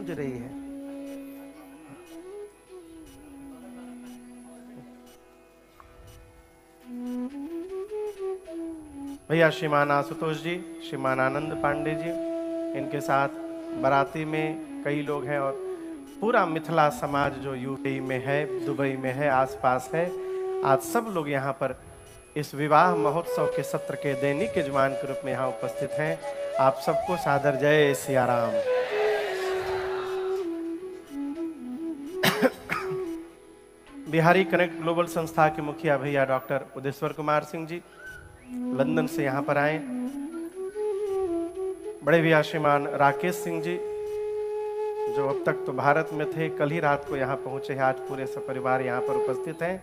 गूंज रही है। भैया श्रीमान आशुतोष जी, श्रीमान आनंद पांडे जी, इनके साथ बाराती में कई लोग हैं और पूरा मिथिला समाज जो यूपी में है, दुबई में है, आसपास है, आज सब लोग यहाँ पर इस विवाह महोत्सव के सत्र के दैनिक यजमान के रूप में यहाँ उपस्थित हैं। आप सबको सादर जय सिया राम। बिहारी कनेक्ट ग्लोबल संस्था के मुखिया भैया डॉक्टर उदेश्वर कुमार सिंह जी लंदन से यहाँ पर आए। बड़े भैया श्रीमान राकेश सिंह जी जो अब तक तो भारत में थे, कल ही रात को यहाँ पहुंचे हैं, आज पूरे सपरिवार यहाँ पर उपस्थित हैं।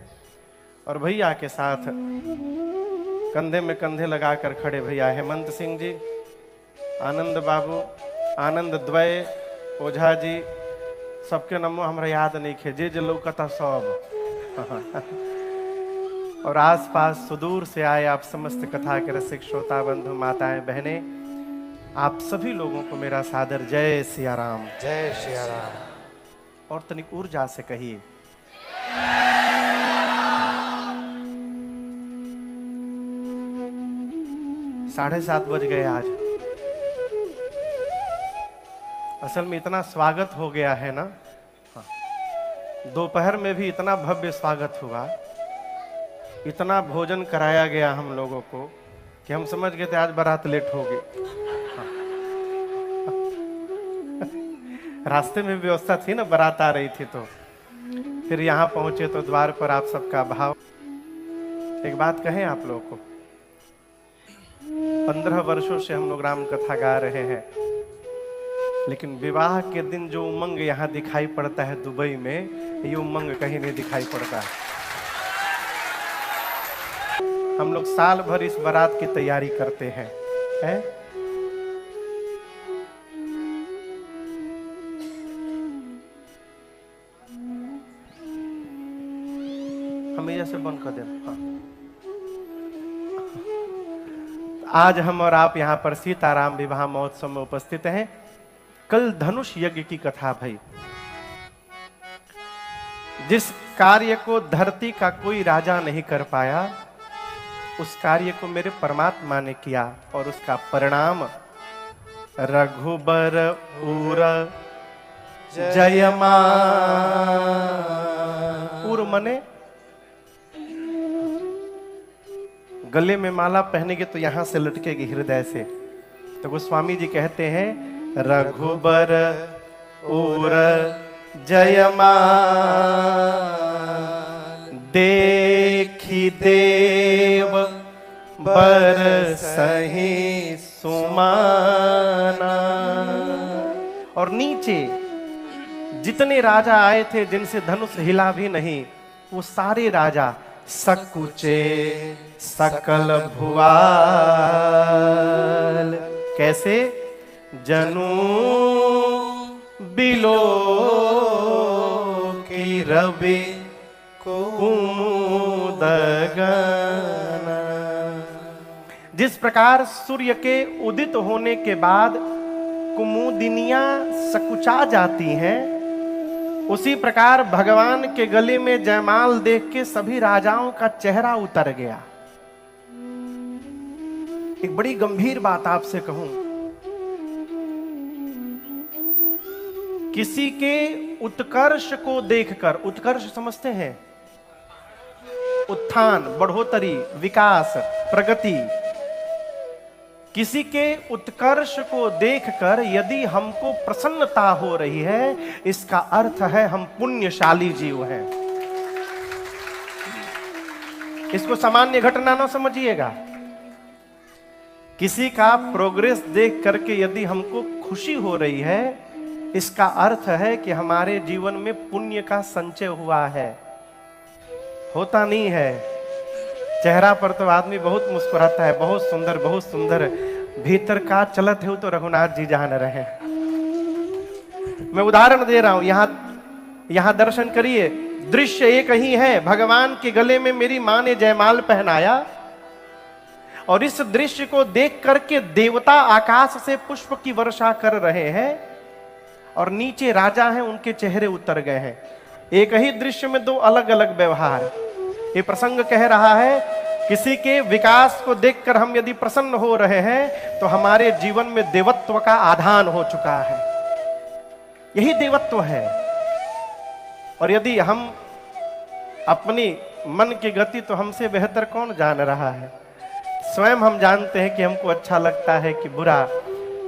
और भैया के साथ कंधे में कंधे लगाकर खड़े भैया हेमंत सिंह जी, आनंद बाबू, आनंद द्वय, ओझा जी, सबके नमो हमरा याद नहीं खे, जे लौकता सब। और आसपास सुदूर से आए आप समस्त कथा के रसिक श्रोता बंधु माताएं बहनें, आप सभी लोगों को मेरा सादर जय सिया राम। जय सिया राम। और तनिक ऊर्जा से कहिए। साढ़े 7 बज गए आज। असल में इतना स्वागत हो गया है ना, दोपहर में भी इतना भव्य स्वागत हुआ, इतना भोजन कराया गया हम लोगों को कि हम समझ गए थे आज बारात लेट होगी। रास्ते में व्यवस्था थी ना, बारात आ रही थी, तो फिर यहाँ पहुंचे तो द्वार पर आप सबका भाव। एक बात कहें आप लोगों को, 15 वर्षों से हम लोग राम कथा गा रहे हैं, लेकिन विवाह के दिन जो उमंग यहाँ दिखाई पड़ता है दुबई में, ये उमंग कहीं नहीं दिखाई पड़ता है। हम लोग साल भर इस बारात की तैयारी करते हैं, है? हमें जैसे बंद कर दे। हाँ। आज हम और आप यहाँ पर सीताराम विवाह महोत्सव में उपस्थित हैं। कल धनुष यज्ञ की कथा भई। जिस कार्य को धरती का कोई राजा नहीं कर पाया, उस कार्य को मेरे परमात्मा ने किया और उसका परिणाम रघुबर उर जयमान। उर मने गले में माला पहनेंगे तो यहां से लटकेगी हृदय से। तो गोस्वामी जी कहते हैं रघुबर उर जयमान, देखी देव बर सही सुमाना। और नीचे जितने राजा आए थे जिनसे धनुष हिला भी नहीं, वो सारे राजा सकुचे सकल भुआल। कैसे? जनु बिलो की रवि कुमुदगना। जिस प्रकार सूर्य के उदित होने के बाद कुमुदिनियां सकुचा जाती हैं, उसी प्रकार भगवान के गले में जयमाल देख के सभी राजाओं का चेहरा उतर गया। एक बड़ी गंभीर बात आपसे कहूं, किसी के उत्कर्ष को देखकर, उत्कर्ष समझते हैं? उत्थान, बढ़ोतरी, विकास, प्रगति। किसी के उत्कर्ष को देखकर यदि हमको प्रसन्नता हो रही है, इसका अर्थ है हम पुण्यशाली जीव हैं। इसको सामान्य घटना ना समझिएगा। किसी का प्रोग्रेस देख करके यदि हमको खुशी हो रही है, इसका अर्थ है कि हमारे जीवन में पुण्य का संचय हुआ है। होता नहीं है, चेहरा पर तो आदमी बहुत मुस्कुराता है, बहुत सुंदर बहुत सुंदर, भीतर का चलत है तो रघुनाथ जी जान रहे। मैं उदाहरण दे रहा हूं, यहां दर्शन करिए, दृश्य एक ही है। भगवान के गले में मेरी मां ने जयमाल पहनाया और इस दृश्य को देख करके देवता आकाश से पुष्प की वर्षा कर रहे हैं। और नीचे राजा हैं, उनके चेहरे उतर गए हैं। एक ही दृश्य में दो अलग अलग व्यवहार। ये प्रसंग कह रहा है किसी के विकास को देखकर हम यदि प्रसन्न हो रहे हैं तो हमारे जीवन में देवत्व का आधान हो चुका है। यही देवत्व है। और यदि हम अपनी मन की गति तो हमसे बेहतर कौन जान रहा है। स्वयं हम जानते हैं कि हमको अच्छा लगता है कि बुरा।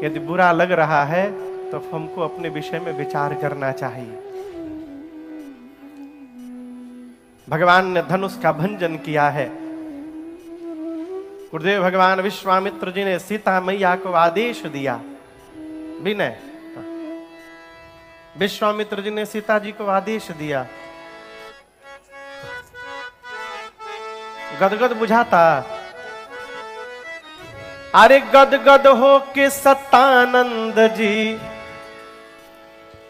यदि बुरा लग रहा है तो हमको अपने विषय में विचार करना चाहिए। भगवान ने धनुष का भंजन किया है। गुरुदेव भगवान विश्वामित्र जी ने सीता मैया को आदेश दिया। विनय, विश्वामित्र जी ने सीता जी को आदेश दिया। गदगद बुझाता। अरे गदगद हो के सतानंद जी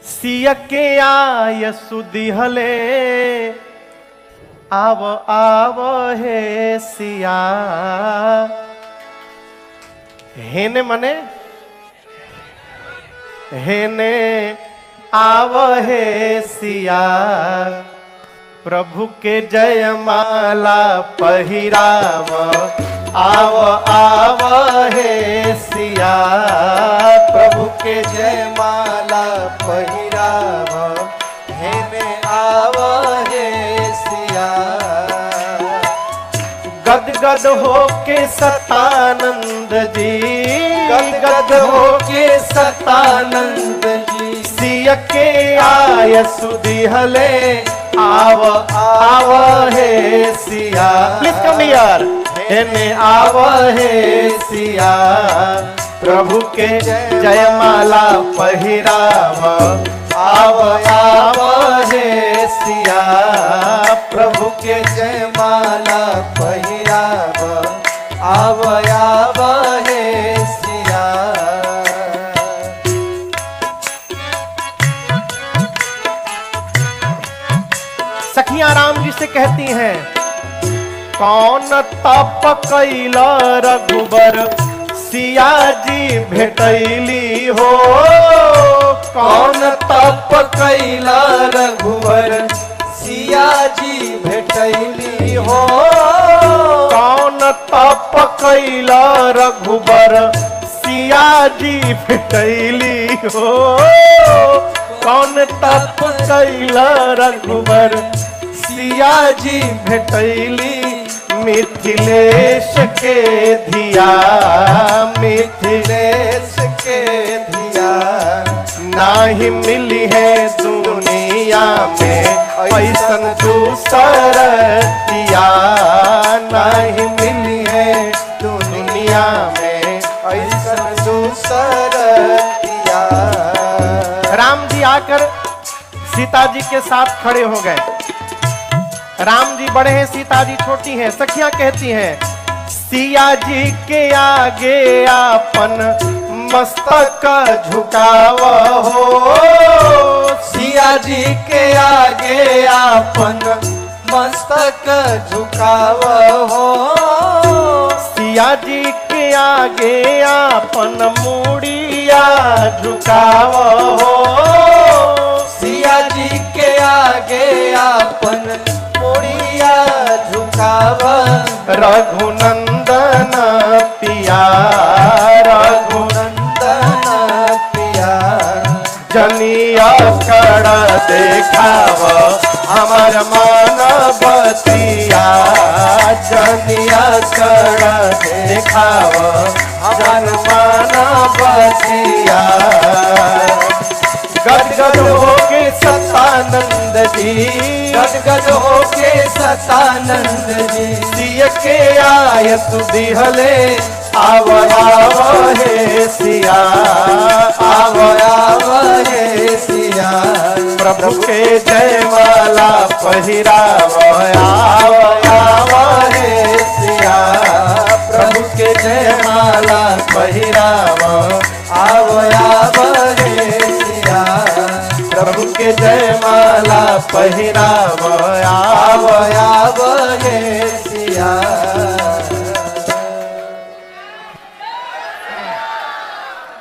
सिया के आय सुदिहले आव आव हे सिया। हेने मने हेने आव हे सिया प्रभु के जयमाला पहिराव आव आव हे सिया प्रभु के जयमाला पहिराव हेने आव हे सिया। गदगद हो के सतानंद जी गदगद हो के सतानंद जी सिया के आय सुदिहले आव आव हे सिया। Please come here. हेने आव हे सिया प्रभु के जयमाला पहिराव आव आव हे सिया प्रभु के जयमाला पहिराव आव आव हे सिया। सखियां राम जी से कहती हैं कौन तप कैला रघुबर सिया जी भेटैली हो। कौन तप कैला रघुवर सिया जी भेटैली हो। कौन तप कैला रघुबर सिया जी भेटैली हो। कौन तप कैला रघुबर सिया जी भेटैली मिथिलेश के धिया मिथिलेश के धिया नाही मिली है दुनिया में ऐसन दूसर दिया। नाही मिली है दुनिया में ऐसन दूसर दिया। राम जी आकर सीता जी के साथ खड़े हो गए। राम जी बड़े हैं, सीता जी छोटी हैं। सखियां कहती हैं सिया जी के आगे आपन मस्तक झुकाव हो। सिया जी के आगे आपन मस्तक झुकाव हो। सिया जी के आगे आपन मुड़िया झुकाव हो। सिया जी के आगे आपन मुड़िया झुकाव। रघुनंदन पिया रघुनंदन पिया जनिया कर देखाव हमर मन बतिया। जनिया कर देखाव हमर मन बतिया। गदगद हो के सतानंद जी गदगद हो के सतानंद जी सिया के आय सुदिहले आव आव हे सिया। आव आव हे सिया प्रभु के जयमाला पहिराव आव आव हे सिया। प्रभु के जयमाला पहिराव आव आव हे सिया। प्रभु के जयमाला पहिराव आव आव हे सिया।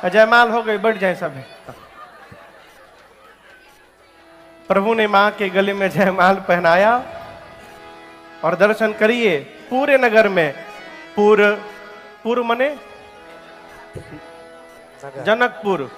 जयमाल हो गई, बढ़ जाए सब। प्रभु ने मां के गले में जयमाल पहनाया और दर्शन करिए पूरे नगर में। पूर मने जनकपुर।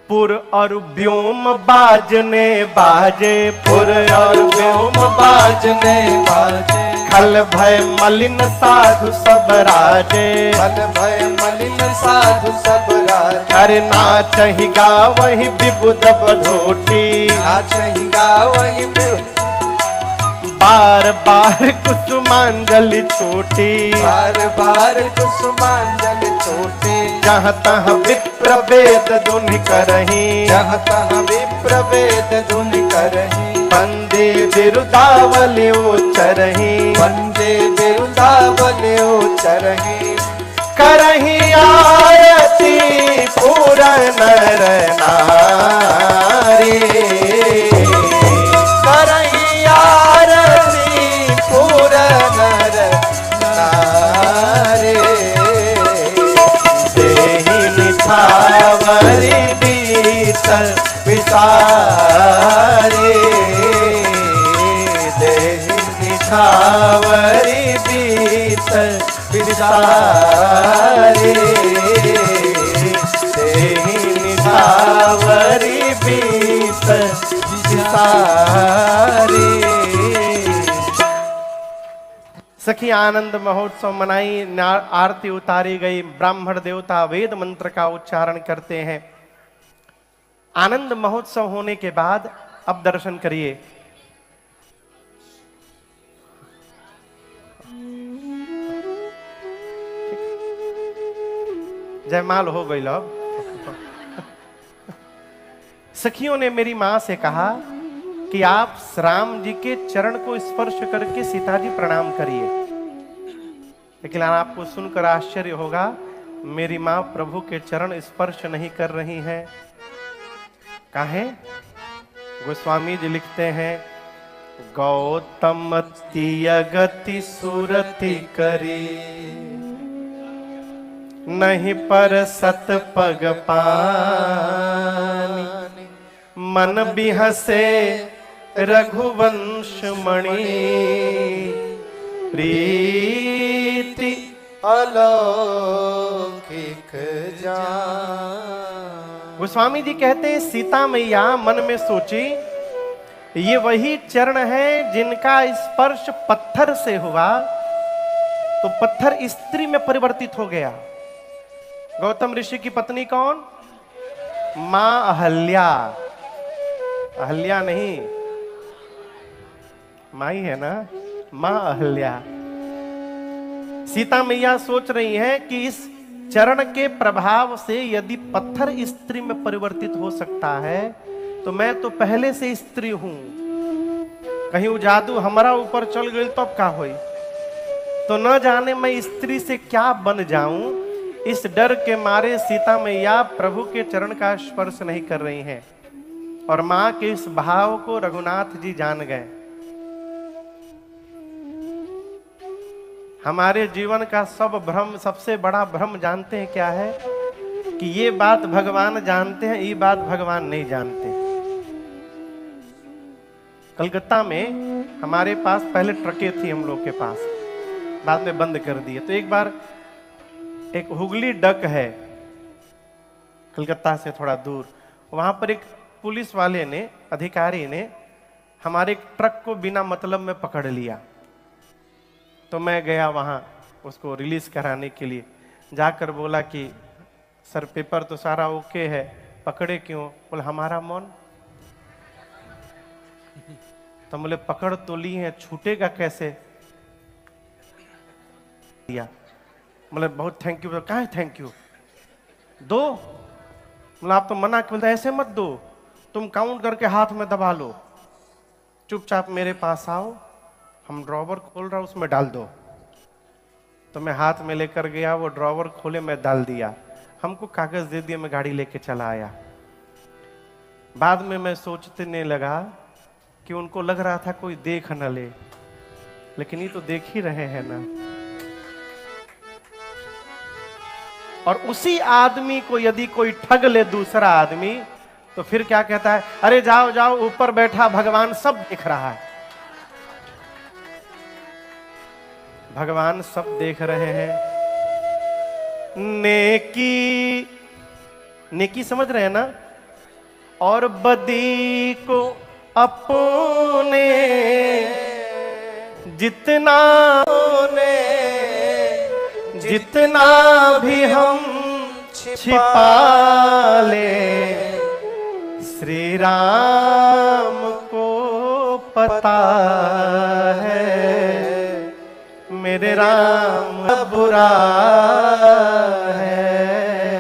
पुर और व्योम बाजने बाजे, पुर और व्योम बाजने बाजे। खल भय मलिन साधु सब राजे, खल भय मलिन साधु सब राजे। अरे नाचहि गावहि विबुध बधोटी, नाचहि गावहि विबुध। बार बार कुसुमांजलि छोटी, बार बार कुसुमांजलि छोटी। जहाँ तहाँ विप्र वेद धुनि करहीं, जहाँ तहाँ विप्र वेद धुनि करहीं। वंदे बिरुदावली उच्चरहीं, वंदे बिरुदावली उच्चरहीं। करहीं आरती पूरा नर नारी, करहीं आरती पूरा नर नारी। देहि निछावरी बीतल विसारे, देहि निछावरी बीतल विसारे, देहि निछावरी बीतल विसारे। सखी आनंद महोत्सव मनाई, आरती उतारी गई, ब्राह्मण देवता वेद मंत्र का उच्चारण करते हैं। आनंद महोत्सव होने के बाद अब दर्शन करिए। जयमाल हो गई लो। सखियों ने मेरी मां से कहा कि आप राम जी के चरण को स्पर्श करके सीता जी प्रणाम करिए। लेकिन आपको सुनकर आश्चर्य होगा, मेरी मां प्रभु के चरण स्पर्श नहीं कर रही हैं। काहे? गोस्वामी जी लिखते हैं, गौतम तियगति सुरति करी, नहीं पर सत पग पानी। मन बिहसे रघुवंश मणि, प्रीति अलौकिक जान। गोस्वामी जी कहते हैं, सीता मैया मन में सोची, ये वही चरण है जिनका स्पर्श पत्थर से हुआ तो पत्थर स्त्री में परिवर्तित हो गया। गौतम ऋषि की पत्नी कौन? मां अहल्या। अहल्या नहीं, माई है ना, मां अहल्या। सीता मैया सोच रही है कि इस चरण के प्रभाव से यदि पत्थर स्त्री में परिवर्तित हो सकता है तो मैं तो पहले से स्त्री हूं, कहीं वो जादू हमारा ऊपर चल गई तो अब क्या होई, तो न जाने मैं स्त्री से क्या बन जाऊं। इस डर के मारे सीता मैया प्रभु के चरण का स्पर्श नहीं कर रही हैं। और मां के इस भाव को रघुनाथ जी जान गए। हमारे जीवन का सब भ्रम, सबसे बड़ा भ्रम जानते हैं क्या है? कि ये बात भगवान जानते हैं, ये बात भगवान नहीं जानते। कलकत्ता में हमारे पास पहले ट्रकें थी हम लोग के पास, बाद में बंद कर दिए। तो एक बार एक हुगली डक है कलकत्ता से थोड़ा दूर, वहां पर एक पुलिस वाले ने, अधिकारी ने हमारे एक ट्रक को बिना मतलब में पकड़ लिया। तो मैं गया वहां उसको रिलीज कराने के लिए। जाकर बोला कि सर पेपर तो सारा ओके है, पकड़े क्यों? बोले हमारा मन। तो बोले पकड़ तो ली है, छूटेगा कैसे? दिया। बोले बहुत थैंक यू। कहाँ है थैंक यू? दो। बोला आप तो मना कर, बोलते ऐसे मत दो, तुम काउंट करके हाथ में दबा लो, चुपचाप मेरे पास आओ, हम ड्रॉवर खोल रहा उसमें डाल दो। तो मैं हाथ में लेकर गया, वो ड्रॉवर खोले, मैं डाल दिया, हमको कागज दे दिया, मैं गाड़ी लेके चला आया। बाद में मैं सोचने लगा कि उनको लग रहा था कोई देख न ले, लेकिन ये तो देख ही रहे हैं ना। और उसी आदमी को यदि कोई ठग ले दूसरा आदमी, तो फिर क्या कहता है, अरे जाओ जाओ, ऊपर बैठा भगवान सब दिख रहा है। भगवान सब देख रहे हैं। नेकी, नेकी समझ रहे हैं ना, और बदी को अपने जितना जितना भी हम छिपा ले, श्री राम को पता है मेरे राम बुरा है,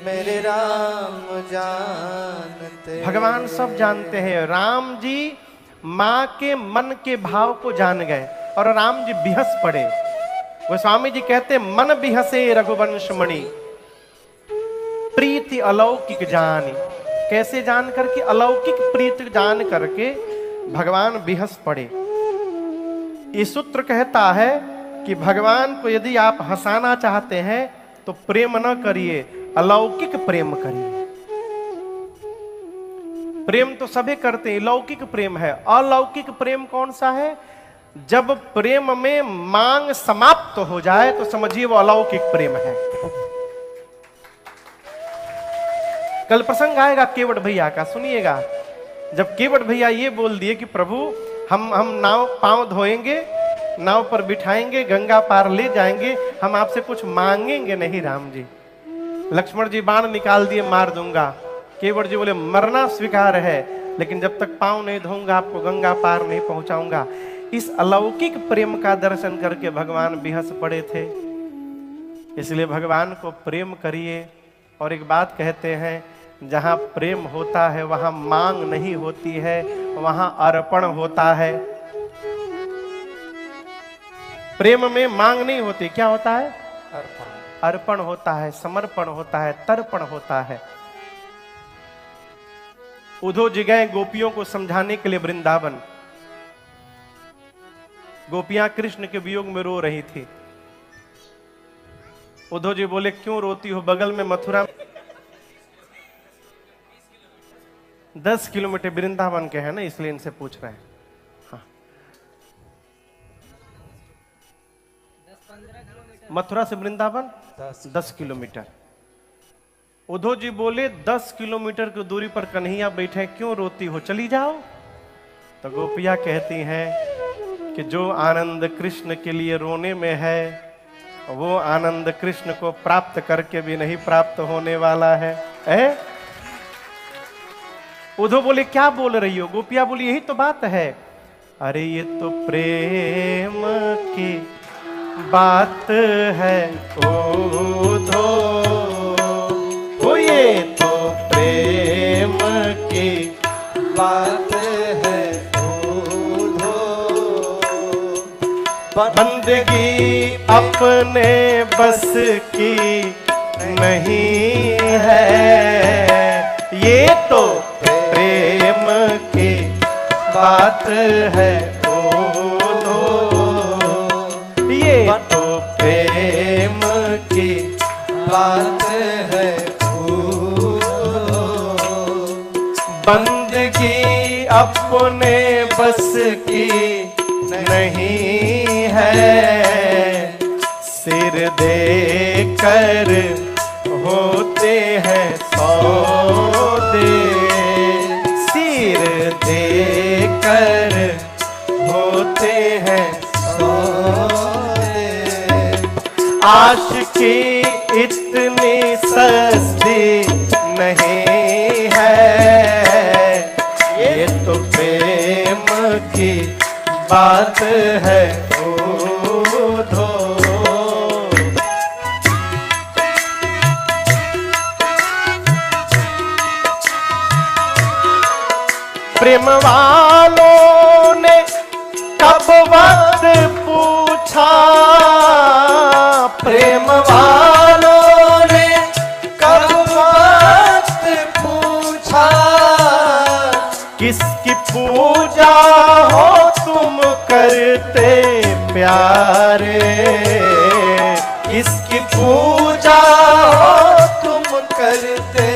मेरे राम जानते। भगवान सब जानते हैं। राम जी माँ के मन के भाव को जान गए और राम जी बिहस पड़े। वो स्वामी जी कहते, मन बिहसे रघुवंश मणि, प्रीति अलौकिक जानी। कैसे जान करके? अलौकिक प्रीति जान करके भगवान बिहस पड़े। ये सूत्र कहता है कि भगवान को यदि आप हंसाना चाहते हैं तो प्रेम न करिए, अलौकिक प्रेम करिए। प्रेम तो सभी करते हैं, लौकिक प्रेम है। अलौकिक प्रेम कौन सा है? जब प्रेम में मांग समाप्त हो जाए तो समझिए वो अलौकिक प्रेम है। कल प्रसंग आएगा केवट भैया का, सुनिएगा। जब केवट भैया ये बोल दिए कि प्रभु हम नाव पांव धोएंगे, नाव पर बिठाएंगे, गंगा पार ले जाएंगे, हम आपसे कुछ मांगेंगे नहीं राम जी। लक्ष्मण जी बाण निकाल दिए, मार दूंगा। केवट जी बोले मरना स्वीकार है, लेकिन जब तक पांव नहीं धोऊंगा आपको गंगा पार नहीं पहुंचाऊंगा। इस अलौकिक प्रेम का दर्शन करके भगवान बिहस पड़े थे। इसलिए भगवान को प्रेम करिए। और एक बात कहते हैं, जहां प्रेम होता है वहां मांग नहीं होती है, वहां अर्पण होता है। प्रेम में मांग नहीं होती, क्या होता है? अर्पण होता है, समर्पण होता है, तर्पण होता है। उद्धव जी गए गोपियों को समझाने के लिए वृंदावन। गोपियां कृष्ण के वियोग में रो रही थी। उद्धव जी बोले क्यों रोती हो? बगल में मथुरा 10 किलोमीटर वृंदावन के हैं ना, इसलिए इनसे पूछ रहे हैं। हाँ, मथुरा से वृंदावन 10 किलोमीटर। उद्धव जी बोले 10 किलोमीटर की दूरी पर कन्हैया बैठे, क्यों रोती हो? चली जाओ। तो गोपियां कहती हैं कि जो आनंद कृष्ण के लिए रोने में है, वो आनंद कृष्ण को प्राप्त करके भी नहीं प्राप्त होने वाला है। उद्धव बोले क्या बोल रही हो? गोपिया बोली यही तो बात है। अरे ये तो प्रेम की बात है उद्धव, ये तो प्रेम की बात है उद्धव। बंदगी अपने बस की नहीं है, ये तो प्रेम की बात है उद्धव, ये तो प्रेम की बात है। बंदगी अपने बस की नहीं है, सिर दे कर होते हैं सौदे, सिर दे कर होते हैं सौदे। आशिकी इतनी सस्ती नहीं है, ये तो प्रेम की बात है उद्धव। प्रेम वालों ने कब वक्त पूछा, प्रेम वालों ने कब वक्त पूछा, किसकी पूजा हो तुम करते प्यारे, किसकी पूजा हो तुम करते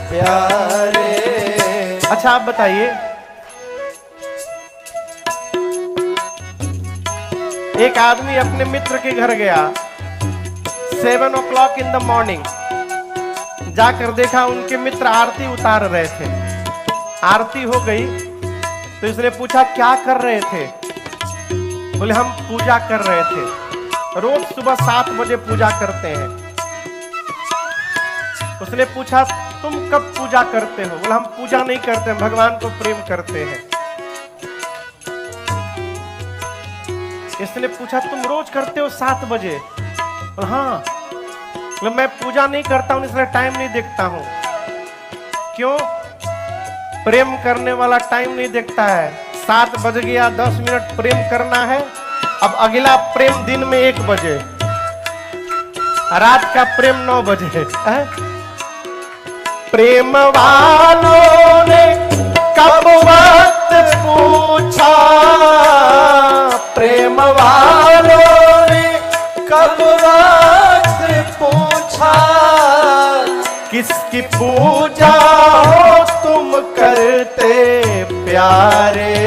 प्यारे। अच्छा आप बताइए, एक आदमी अपने मित्र के घर गया 7 o'clock in the morning, जाकर देखा उनके मित्र आरती उतार रहे थे। आरती हो गई तो इसने पूछा क्या कर रहे थे? बोले हम पूजा कर रहे थे, रोज सुबह 7 बजे पूजा करते हैं। उसने पूछा तुम कब पूजा करते हो? बोले हम पूजा नहीं करते, हम भगवान को प्रेम करते हैं। इसने पूछा तुम रोज करते हो 7 बजे? बोले हाँ। बोले मैं पूजा नहीं करता हूं, इसलिए टाइम नहीं देखता हूं। क्यों? प्रेम करने वाला टाइम नहीं देखता है। 7 बज गया, 10 मिनट प्रेम करना है, अब अगला प्रेम दिन में 1 बजे, रात का प्रेम 9 बजे है। प्रेम वालों ने कब वक्त पूछा, प्रेम वालों ने कब वक्त पूछा, किसकी पूजा हो तुम करते प्यारे,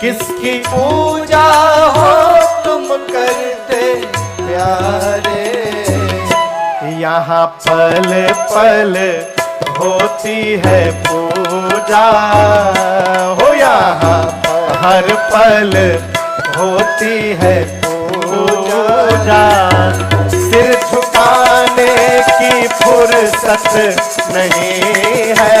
किसकी पूजा हो तुम करते प्यारे। यहाँ पल पल होती है पूजा हो, यहाँ हर पल होती है पूजा। सिर झुकाने की फुर्सत नहीं है,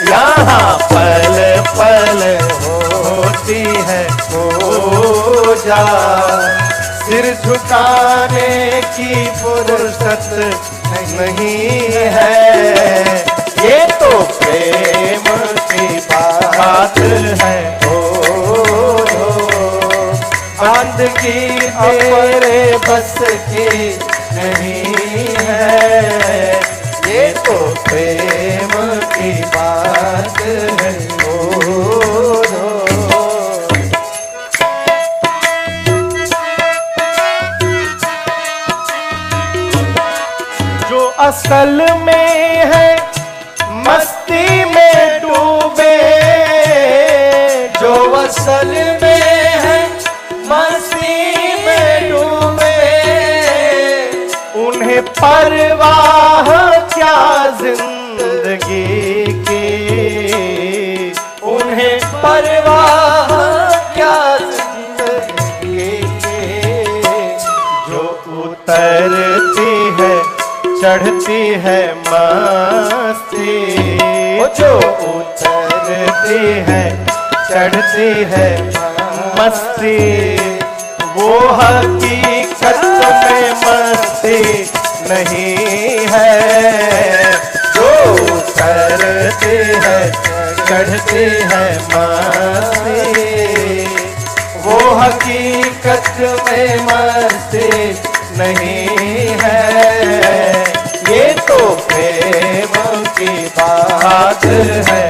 यहाँ पल पल होती है पूजा। सिर झुकाने की फुर्सत नहीं है, ये तो प्रेम की बात है। बंदगी तेरे बस की नहीं है, ये तो प्रेम की बात है। जो असल में है मस्ती में डूबे, जो असल में है मस्ती में डूबे, उन्हें परवाह क्या जिंदगी की, उन्हें परवाह क्या जिंदगी की। जो उतरती है चढ़ती है मस्ती, जो उतरती है चढ़ती है मस्ती, वो हकीकत में मस्ती नहीं है। जो उतरती है चढ़ती है मस्ती, वो हकीकत में मस्ती नहीं है, ये तो प्रेम की बात है।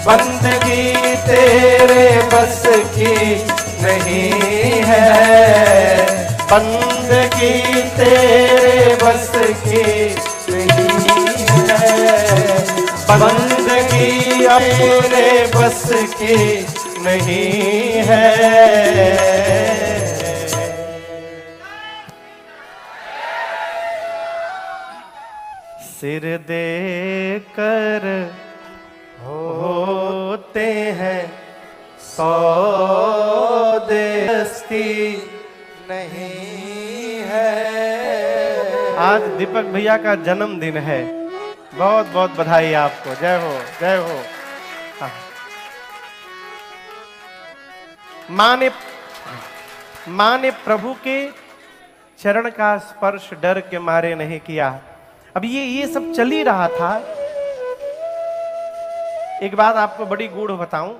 बंदगी तेरे बस की नहीं है, बंदगी तेरे बस की नहीं है, बंदगी अपने बस की नहीं है। सिर दे कर होते हैं सौदे, नहीं है। आज दीपक भैया का जन्मदिन है, बहुत बहुत बधाई आपको। जय हो जय हो। हाँ। माँ ने प्रभु के चरण का स्पर्श डर के मारे नहीं किया। अब ये सब चल ही रहा था। एक बात आपको बड़ी गूढ़ बताऊं,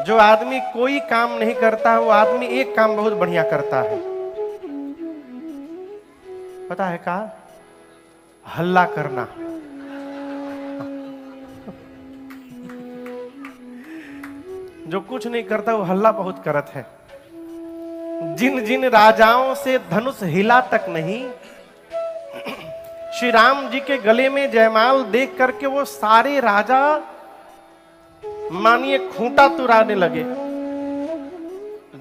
जो आदमी कोई काम नहीं करता है वो आदमी एक काम बहुत बढ़िया करता है। पता है का? हल्ला करना। जो कुछ नहीं करता वो हल्ला बहुत करत है। जिन जिन राजाओं से धनुष हिला तक नहीं, श्री राम जी के गले में जयमाल देख करके वो सारे राजा मानिए खूंटा तुराने लगे,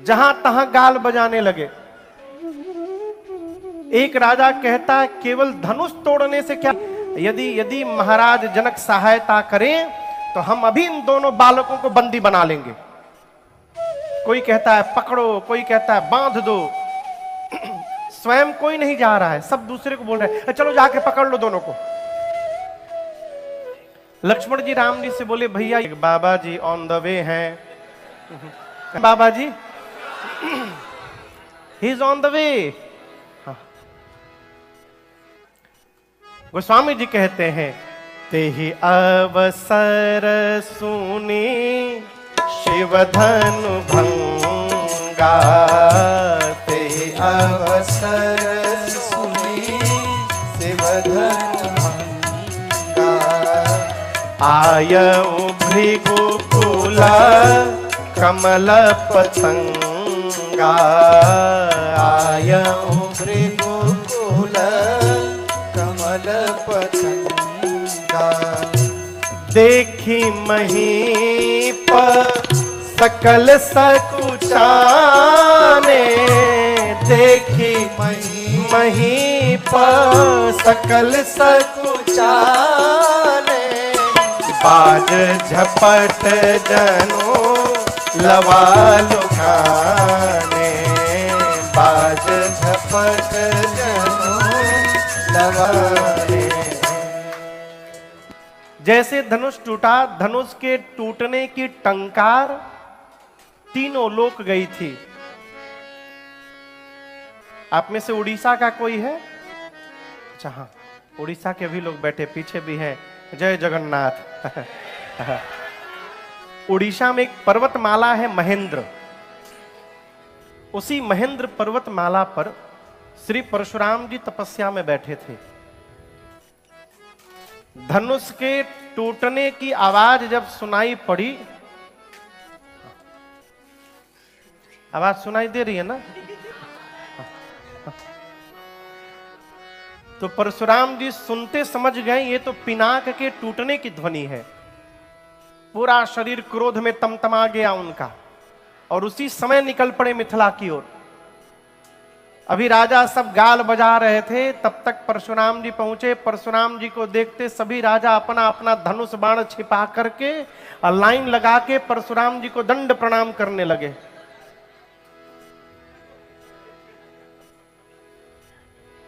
जहां तहां गाल बजाने लगे। एक राजा कहता है केवल धनुष तोड़ने से क्या, यदि महाराज जनक सहायता करें तो हम अभी इन दोनों बालकों को बंदी बना लेंगे। कोई कहता है पकड़ो, कोई कहता है बांध दो। स्वयं कोई नहीं जा रहा है, सब दूसरे को बोल रहे हैं चलो जाके पकड़ लो दोनों को। लक्ष्मण जी राम जी से बोले भैया बाबा जी ऑन द वे हैं। Baba ji he is on the way. Goswami ji कहते हैं ते ही अवसर सुनी शिव धनु भंगा, ते ही अवसर सुनी शिव धनु भंगा। आयऊ भृगुकुल कमल पतंगा, आयऊ भृगुकुल कमल पतंगा। देखी महीप सकल सकुचाने, देखी महीप सकल सकुचाने। बाज झपट जनो लवा लुकाने, बाज झपट जनो लवाने। जैसे धनुष टूटा, धनुष के टूटने की टंकार तीनों लोक गई थी। आप में से उड़ीसा का कोई है? अच्छा हाँ, उड़ीसा के भी लोग बैठे पीछे भी हैं। जय जगन्नाथ। उड़ीसा में एक पर्वतमाला है महेंद्र। उसी महेंद्र पर्वतमाला पर श्री परशुराम जी तपस्या में बैठे थे। धनुष के टूटने की आवाज जब सुनाई पड़ी, आवाज सुनाई दे रही है ना? तो परशुराम जी सुनते समझ गए ये तो पिनाक के टूटने की ध्वनि है। पूरा शरीर क्रोध में तमतमा गया उनका, और उसी समय निकल पड़े मिथिला की ओर। अभी राजा सब गाल बजा रहे थे, तब तक परशुराम जी पहुंचे। परशुराम जी को देखते सभी राजा अपना अपना धनुष बाण छिपा करके और लाइन लगा के परशुराम जी को दंड प्रणाम करने लगे।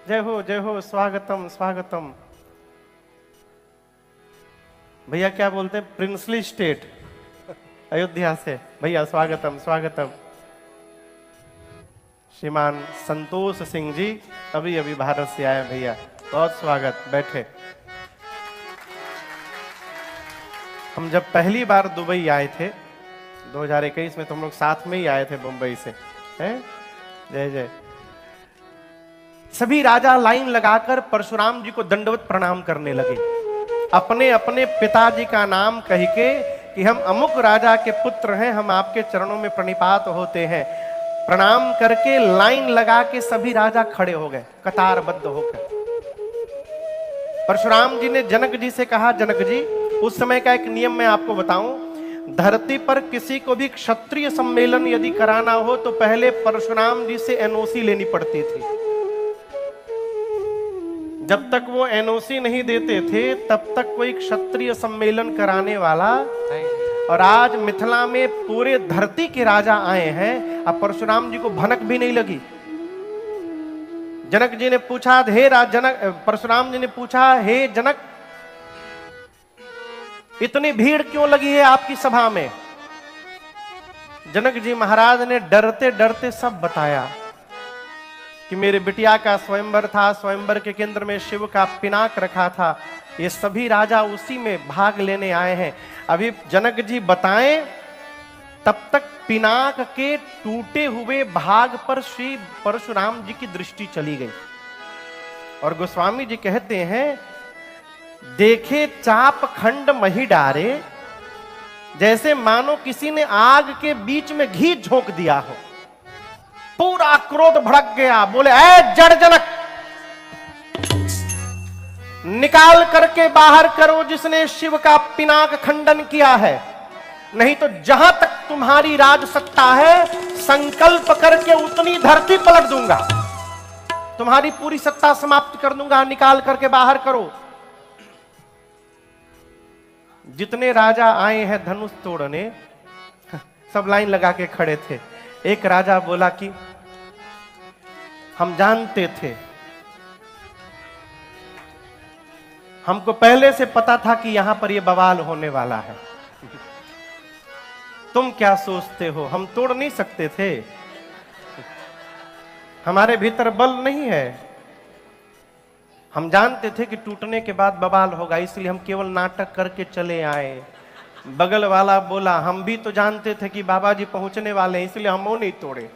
जय हो स्वागतम स्वागतम। भैया क्या बोलते हैं? प्रिंसली स्टेट अयोध्या से भैया स्वागतम स्वागतम। श्रीमान संतोष सिंह जी अभी अभी भारत से आए भैया, बहुत स्वागत, बैठे। हम जब पहली बार दुबई आए थे 2021 में, तो हम लोग साथ में ही आए थे मुंबई से, हैं? जय जय। सभी राजा लाइन लगाकर परशुराम जी को दंडवत प्रणाम करने लगे, अपने अपने पिताजी का नाम कह के कि हम अमुक राजा के पुत्र हैं, हम आपके चरणों में प्रणिपात होते हैं। प्रणाम करके लाइन लगा के सभी राजा खड़े हो गए कतारबद्ध होकर। परशुराम जी ने जनक जी से कहा, जनक जी उस समय का एक नियम मैं आपको बताऊं, धरती पर किसी को भी क्षत्रिय सम्मेलन यदि कराना हो तो पहले परशुराम जी से एनओसी लेनी पड़ती थी। जब तक वो एनओसी नहीं देते थे तब तक कोई क्षत्रिय सम्मेलन कराने वाला। और आज मिथिला में पूरे धरती के राजा आए हैं, अब परशुराम जी को भनक भी नहीं लगी। जनक जी ने पूछा, हे जनक, परशुराम जी ने पूछा, हे जनक इतनी भीड़ क्यों लगी है आपकी सभा में? जनक जी महाराज ने डरते डरते सब बताया कि मेरे बिटिया का स्वयंवर था, स्वयंवर के केंद्र में शिव का पिनाक रखा था, ये सभी राजा उसी में भाग लेने आए हैं। अभी जनक जी बताएं तब तक पिनाक के टूटे हुए भाग पर श्री परशुराम जी की दृष्टि चली गई। और गोस्वामी जी कहते हैं, देखे चाप खंड मही डारे, जैसे मानो किसी ने आग के बीच में घी झोंक दिया हो। पूरा क्रोध भड़क गया, बोले ऐ जड़ जनक, निकाल करके बाहर करो जिसने शिव का पिनाक खंडन किया है, नहीं तो जहां तक तुम्हारी राज सत्ता है संकल्प करके उतनी धरती पलट दूंगा, तुम्हारी पूरी सत्ता समाप्त कर दूंगा। निकाल करके बाहर करो। जितने राजा आए हैं धनुष तोड़ने, सब लाइन लगा के खड़े थे। एक राजा बोला कि हम जानते थे, हमको पहले से पता था कि यहां पर यह बवाल होने वाला है। तुम क्या सोचते हो, हम तोड़ नहीं सकते थे? हमारे भीतर बल नहीं है। हम जानते थे कि टूटने के बाद बवाल होगा, इसलिए हम केवल नाटक करके चले आए। बगल वाला बोला हम भी तो जानते थे कि बाबा जी पहुंचने वाले हैं, इसलिए हम वो नहीं तोड़े।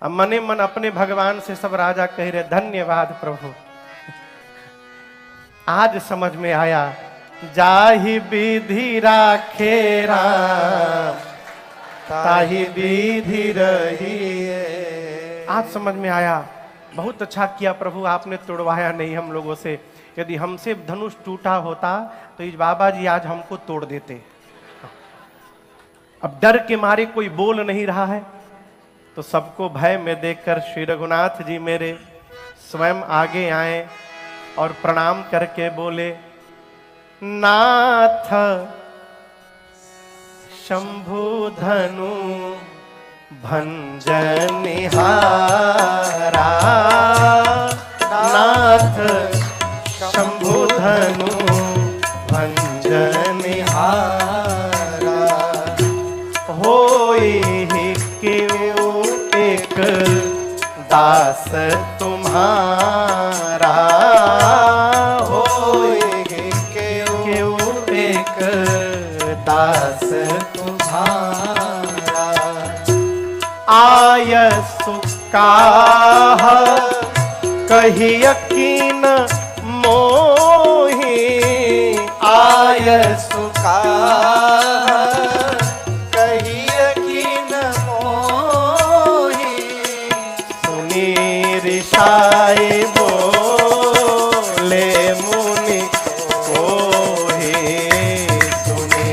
अब मने मन अपने भगवान से सब राजा कह रहे धन्यवाद प्रभु, आज समझ में आया। जाहि विधि राखे राम ताहि विधि रहिए। आज समझ में आया, बहुत अच्छा किया प्रभु, आपने तोड़वाया नहीं हम लोगों से। यदि हमसे धनुष टूटा होता तो इस बाबा जी आज हमको तोड़ देते। अब डर के मारे कोई बोल नहीं रहा है, तो सबको भय में देखकर श्री रघुनाथ जी मेरे स्वयं आगे आए और प्रणाम करके बोले, नाथ शंभु धनु भंजनिहारा, नाथ शंभु धनु भंजनिहारा, होई क्यों एक दास तुम्हारा, होई क्यों एक दास तुम्हारा, आय सुकाह कही यकीन मोही, आय सुकाह कही यकीन मोही, सुनी ऋषाए बोले मुनि कोहि, सुनी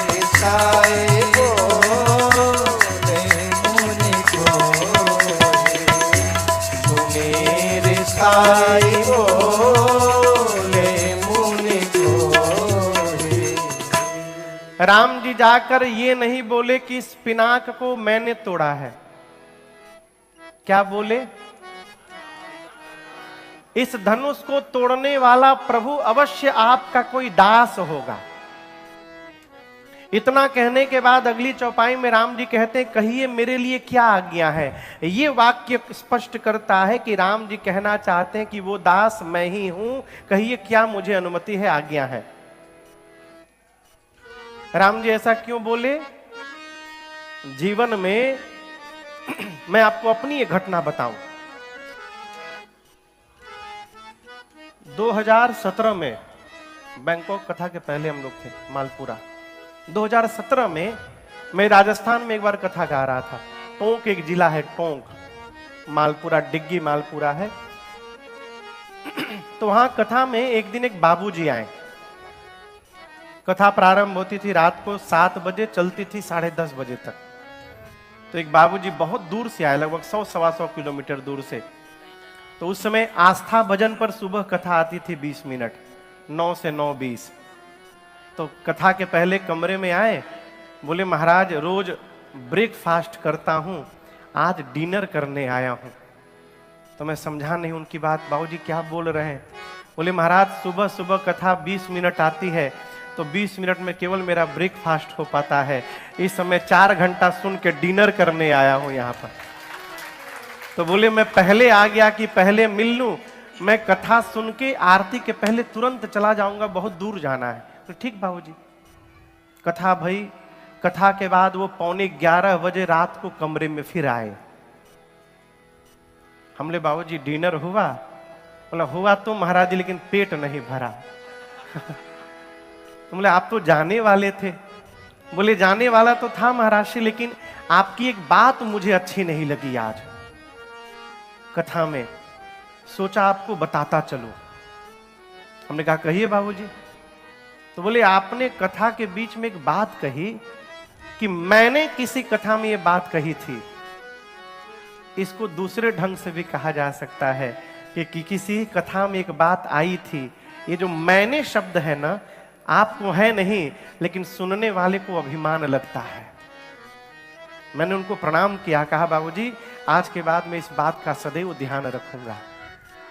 ऋषाए बोले मुनि कोहि, सुनी ऋषाए बोले मुनि कोहि। राम जी जाकर ये नहीं बोले कि इस पिनाक को मैंने तोड़ा है, क्या बोले? इस धनुष को तोड़ने वाला प्रभु अवश्य आपका कोई दास होगा। इतना कहने के बाद अगली चौपाई में राम जी कहते हैं, कहिए मेरे लिए क्या आज्ञा है। ये वाक्य स्पष्ट करता है कि राम जी कहना चाहते हैं कि वो दास मैं ही हूं, कहिए क्या मुझे अनुमति है, आज्ञा है। राम जी ऐसा क्यों बोले? जीवन में मैं आपको अपनी एक घटना बताऊं। 2017 में, बैंकॉक कथा के पहले हम लोग थे मालपुरा। 2017 में मैं राजस्थान में एक बार कथा गा रहा था। टोंक एक जिला है, टोंक, मालपुरा डिग्गी मालपुरा है। तो वहां कथा में एक दिन एक बाबूजी आए। कथा प्रारंभ होती थी रात को 7 बजे, चलती थी 10:30 बजे तक। तो एक बाबूजी बहुत दूर से आए, लगभग 100-125 किलोमीटर दूर से। तो उस समय आस्था भजन पर सुबह कथा आती थी 20 मिनट, 9 से 9:20। तो कथा के पहले कमरे में आए, बोले महाराज रोज ब्रेकफास्ट करता हूं, आज डिनर करने आया हूं। तो मैं समझा नहीं उनकी बात, बाबूजी क्या बोल रहे हैं? बोले महाराज सुबह सुबह कथा 20 मिनट आती है, तो 20 मिनट में केवल मेरा ब्रेकफास्ट हो पाता है। इस समय 4 घंटा सुन के डिनर करने आया हूं यहां पर। तो बोले मैं पहले आ गया कि पहले मिल लूं, मैं कथा सुन के आरती के पहले तुरंत चला जाऊंगा, बहुत दूर जाना है। तो ठीक बाबूजी। कथा भई, कथा के बाद वो 11:15 बजे रात को कमरे में फिर आए। हमले बाबूजी डिनर हुआ? बोला हुआ तो महाराज जी, लेकिन पेट नहीं भरा। बोले आप तो जाने वाले थे। बोले जाने वाला तो था महाराज जी, लेकिन आपकी एक बात मुझे अच्छी नहीं लगी आज कथा में, सोचा आपको बताता चलूं। हमने कहा कहिए बाबूजी। तो बोले आपने कथा के बीच में एक बात कही कि मैंने किसी कथा में ये बात कही थी। इसको दूसरे ढंग से भी कहा जा सकता है कि किसी कथा में एक बात आई थी। ये जो मैंने शब्द है ना, आपको है नहीं, लेकिन सुनने वाले को अभिमान लगता है। मैंने उनको प्रणाम किया, कहा बाबूजी आज के बाद मैं इस बात का सदैव ध्यान रखूंगा।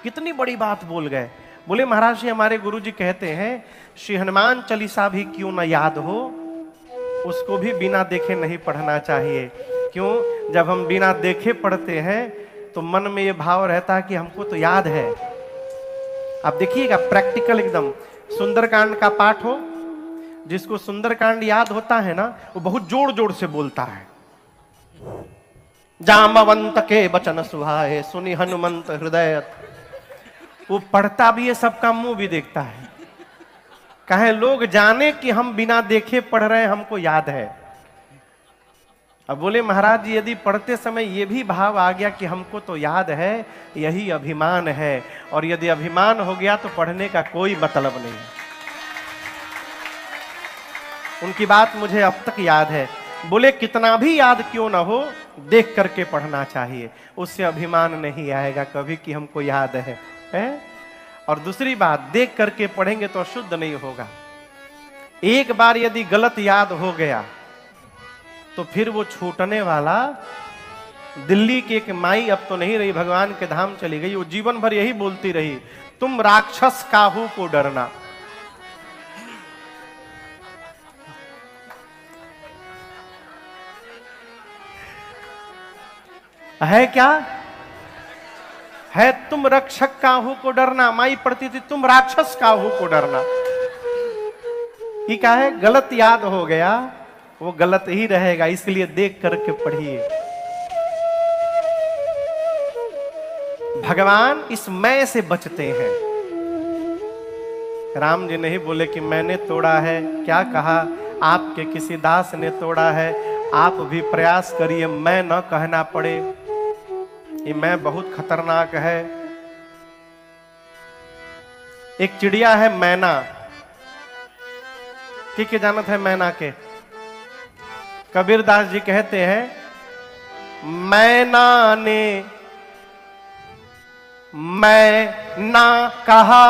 कितनी बड़ी बात बोल गए। बोले महाराज जी हमारे गुरुजी कहते हैं श्री हनुमान चालीसा भी क्यों न याद हो, उसको भी बिना देखे नहीं पढ़ना चाहिए। क्यों? जब हम बिना देखे पढ़ते हैं तो मन में ये भाव रहता है कि हमको तो याद है। आप देखिएगा प्रैक्टिकल एकदम, सुंदरकांड का पाठ हो, जिसको सुंदरकांड याद होता है ना, वो बहुत जोर जोर से बोलता है। जामवंत के वचन सुहाए सुनि हनुमंत हृदय। वो पढ़ता भी है, सबका मुंह भी देखता है। कहे लोग जाने कि हम बिना देखे पढ़ रहे हैं, हमको याद है। अब बोले महाराज जी यदि पढ़ते समय ये भी भाव आ गया कि हमको तो याद है, यही अभिमान है। और यदि अभिमान हो गया तो पढ़ने का कोई मतलब नहीं। उनकी बात मुझे अब तक याद है। बोले कितना भी याद क्यों ना हो, देख करके पढ़ना चाहिए, उससे अभिमान नहीं आएगा कभी कि हमको याद है। और दूसरी बात, देख करके पढ़ेंगे तो अशुद्ध नहीं होगा। एक बार यदि गलत याद हो गया तो फिर वो छूटने वाला। दिल्ली की एक माई अब तो नहीं रही, भगवान के धाम चली गई, वो जीवन भर यही बोलती रही, तुम राक्षस काहू को डरना। है क्या है? तुम रक्षक काहू को डरना। माई पढ़ती थी तुम राक्षस काहू को डरना। ये क्या है? गलत याद हो गया, वो गलत ही रहेगा, इसलिए देख करके पढ़िए। भगवान इस मैं से बचते हैं। राम जी नहीं बोले कि मैंने तोड़ा है, क्या कहा? आपके किसी दास ने तोड़ा है। आप भी प्रयास करिए मैं न कहना पड़े। ये मैं बहुत खतरनाक है। एक चिड़िया है मैना, के जानत है मैना के? कबीरदास जी कहते हैं मैना ने मैं ना कहा।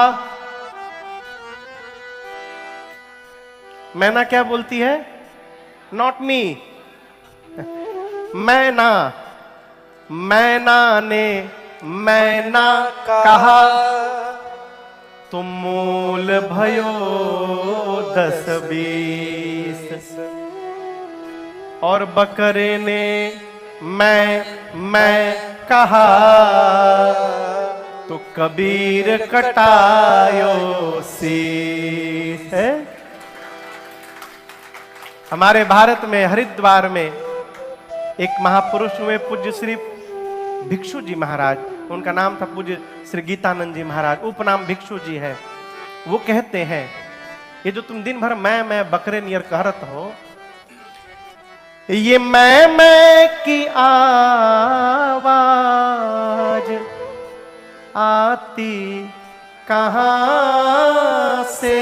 मैना क्या बोलती है? Not me. मैना, मैना ने मैना कहा, तुम मूल भयो 10-20। और बकरे ने मैं कहा, तो कबीर कटायो शीश। है हमारे भारत में हरिद्वार में एक महापुरुष हुए पूज्य श्री भिक्षु जी महाराज। उनका नाम था पूज्य श्री गीतानंद जी महाराज, उपनाम भिक्षु जी है। वो कहते हैं ये जो तुम दिन भर मैं बकरे नियर कहरत हो, ये मैं की आवाज आती कहां से?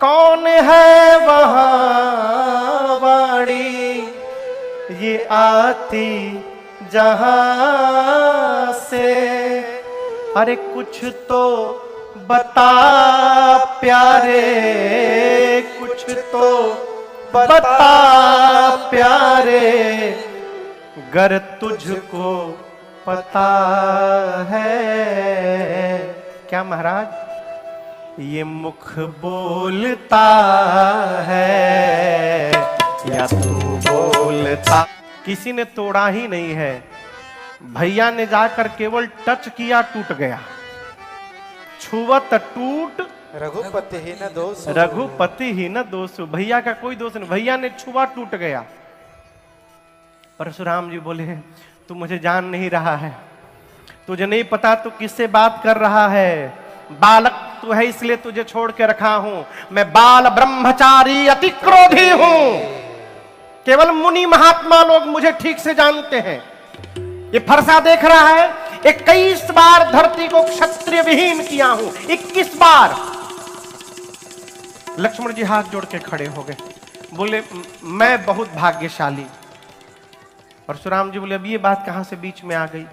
कौन है वहां वाणी ये आती जहां से? अरे कुछ तो बता प्यारे, कुछ तो बता प्यारे, गर तुझको पता है। क्या महाराज? ये मुख बोलता है या तू बोलता? किसी ने तोड़ा ही नहीं है। भैया ने जाकर केवल टच किया, टूट गया। छुवत टूट रघुपति ही न दोष, रघुपति ही न दोष। भैया का कोई दोष नहीं, भैया ने छुआ टूट गया। परशुराम जी बोले तू मुझे जान नहीं रहा है, तुझे नहीं पता तू किससे बात कर रहा है। बालक तू है इसलिए तुझे छोड़ के रखा हूं। मैं बाल ब्रह्मचारी अति क्रोधी हूं। केवल मुनि महात्मा लोग मुझे ठीक से जानते हैं। ये फरसा देख रहा है, 21 21 बार धरती को क्षत्रिय विहीन किया हूं, 21 बार। लक्ष्मण जी हाथ जोड़ के खड़े हो गए, बोले मैं बहुत भाग्यशाली। परशुराम जी बोले अब ये बात कहां से बीच में आ गई?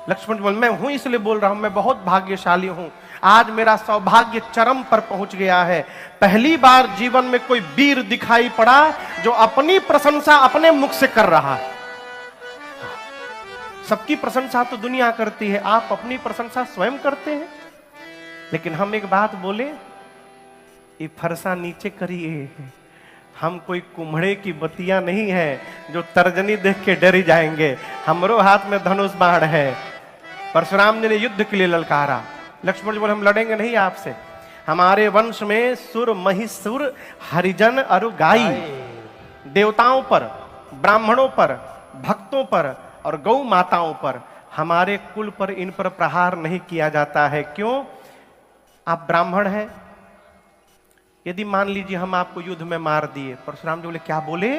लक्ष्मण जी बोले मैं हूं इसलिए बोल रहा हूं, मैं बहुत भाग्यशाली हूं। आज मेरा सौभाग्य चरम पर पहुंच गया है। पहली बार जीवन में कोई वीर दिखाई पड़ा जो अपनी प्रशंसा अपने मुख से कर रहा है। सबकी प्रशंसा तो दुनिया करती है, आप अपनी प्रशंसा स्वयं करते हैं। लेकिन हम एक बात बोले, ये फरसा नीचे करिए, हम कोई कुम्हड़े की बतिया नहीं है जो तर्जनी देख के डर जाएंगे। हमरो हाथ में धनुष बाण है। परशुराम जी ने युद्ध के लिए ललकारा। लक्ष्मण जी बोले हम लड़ेंगे नहीं आपसे, हमारे वंश में सुर महिषुर हरिजन अरु गाई, देवताओं पर, ब्राह्मणों पर, भक्तों पर और गौ माताओं पर, हमारे कुल पर इन पर प्रहार नहीं किया जाता है। क्यों? आप ब्राह्मण हैं। यदि मान लीजिए हम आपको युद्ध में मार दिए, परशुराम जी बोले क्या बोले?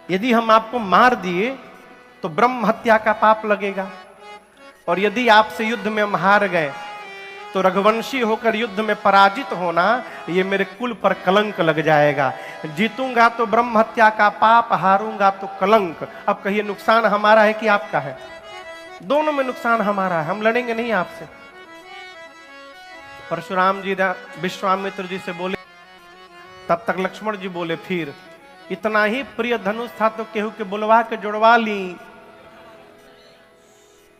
यदि हम आपको मार दिए तो ब्रह्म हत्या का पाप लगेगा, और यदि आपसे युद्ध में हम हार गए तो रघुवंशी होकर युद्ध में पराजित होना ये मेरे कुल पर कलंक लग जाएगा। जीतूंगा तो ब्रह्म हत्या का पाप, हारूंगा तो कलंक। अब कहिए नुकसान हमारा है कि आपका है? दोनों में नुकसान हमारा है, हम लड़ेंगे नहीं आपसे। परशुराम जी विश्वामित्र जी से बोले, तब तक लक्ष्मण जी बोले फिर इतना ही प्रिय धनुष था तो केहू के बुलवा के जुड़वा ली।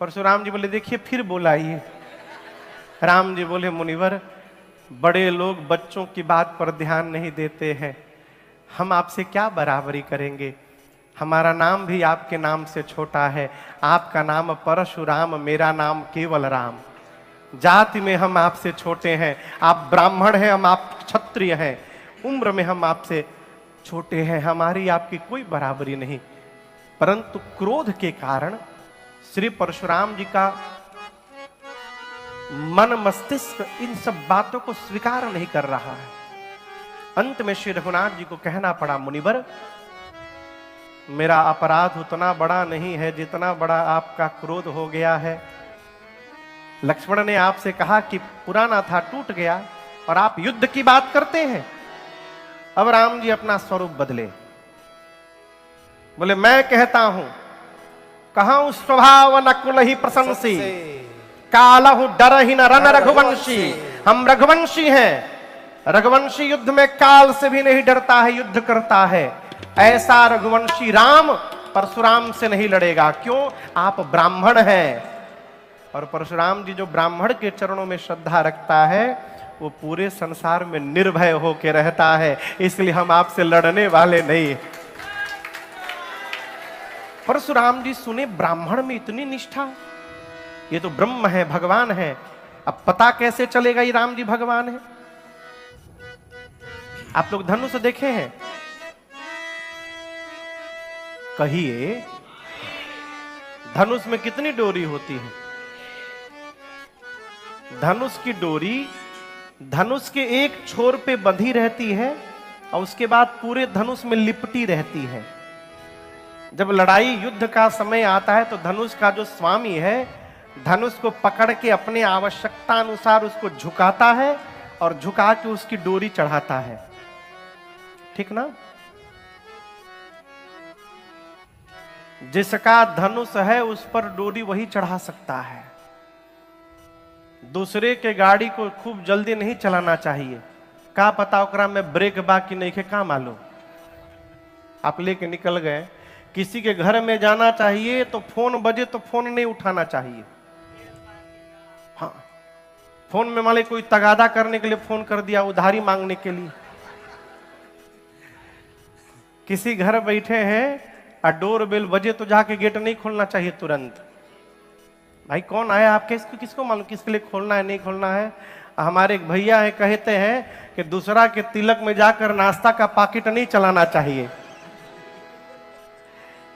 परशुराम जी बोले देखिए फिर बोला ये। राम जी बोले मुनिवर, बड़े लोग बच्चों की बात पर ध्यान नहीं देते हैं, हम आपसे क्या बराबरी करेंगे? हमारा नाम भी आपके नाम से छोटा है। आपका नाम परशुराम, मेरा नाम केवल राम। जाति में हम आपसे छोटे हैं, आप ब्राह्मण हैं, हम आप क्षत्रिय हैं। उम्र में हम आपसे छोटे हैं, हमारी आपकी कोई बराबरी नहीं। परंतु क्रोध के कारण श्री परशुराम जी का मन मस्तिष्क इन सब बातों को स्वीकार नहीं कर रहा है। अंत में श्री रघुनाथ जी को कहना पड़ा, मुनिवर मेरा अपराध उतना बड़ा नहीं है जितना बड़ा आपका क्रोध हो गया है। लक्ष्मण ने आपसे कहा कि पुराना था टूट गया और आप युद्ध की बात करते हैं। अब राम जी अपना स्वरूप बदले, बोले मैं कहता हूं कहूं स्वभाव नकुल ही प्रशंसी, कालहु डर ही न रन रघुवंशी। हम रघुवंशी हैं, रघुवंशी युद्ध में काल से भी नहीं डरता है, युद्ध करता है। ऐसा रघुवंशी राम परशुराम से नहीं लड़ेगा। क्यों? आप ब्राह्मण हैं, और परशुराम जी जो ब्राह्मण के चरणों में श्रद्धा रखता है वो पूरे संसार में निर्भय होकर रहता है। इसलिए हम आपसे लड़ने वाले नहीं। परशुराम जी सुने ब्राह्मण में इतनी निष्ठा, ये तो ब्रह्म है, भगवान है। अब पता कैसे चलेगा ये राम जी भगवान है? आप लोग धनुष देखे हैं? कहिए धनुष में कितनी डोरी होती है? धनुष की डोरी धनुष के एक छोर पे बंधी रहती है और उसके बाद पूरे धनुष में लिपटी रहती है। जब लड़ाई युद्ध का समय आता है तो धनुष का जो स्वामी है धनुष को पकड़ के अपने आवश्यकता अनुसार उसको झुकाता है और झुका के उसकी डोरी चढ़ाता है। ठीक ना? जिसका धनुष है उस पर डोरी वही चढ़ा सकता है। दूसरे के गाड़ी को खूब जल्दी नहीं चलाना चाहिए। का पता ओकरा में ब्रेक बाकी नहीं के का मालूम। आप लेके निकल गए, किसी के घर में जाना चाहिए तो फोन बजे तो फोन नहीं उठाना चाहिए। हाँ, फोन में मान ली कोई तगादा करने के लिए फोन कर दिया, उधारी मांगने के लिए। किसी घर बैठे हैं और डोर बेल बजे तो जाके गेट नहीं खोलना चाहिए तुरंत। भाई कौन आया आपके, किसको मालूम किसके लिए खोलना है नहीं खोलना है। हमारे एक भैया है कहते हैं कि दूसरा के तिलक में जाकर नाश्ता का पाकिट नहीं चलाना चाहिए।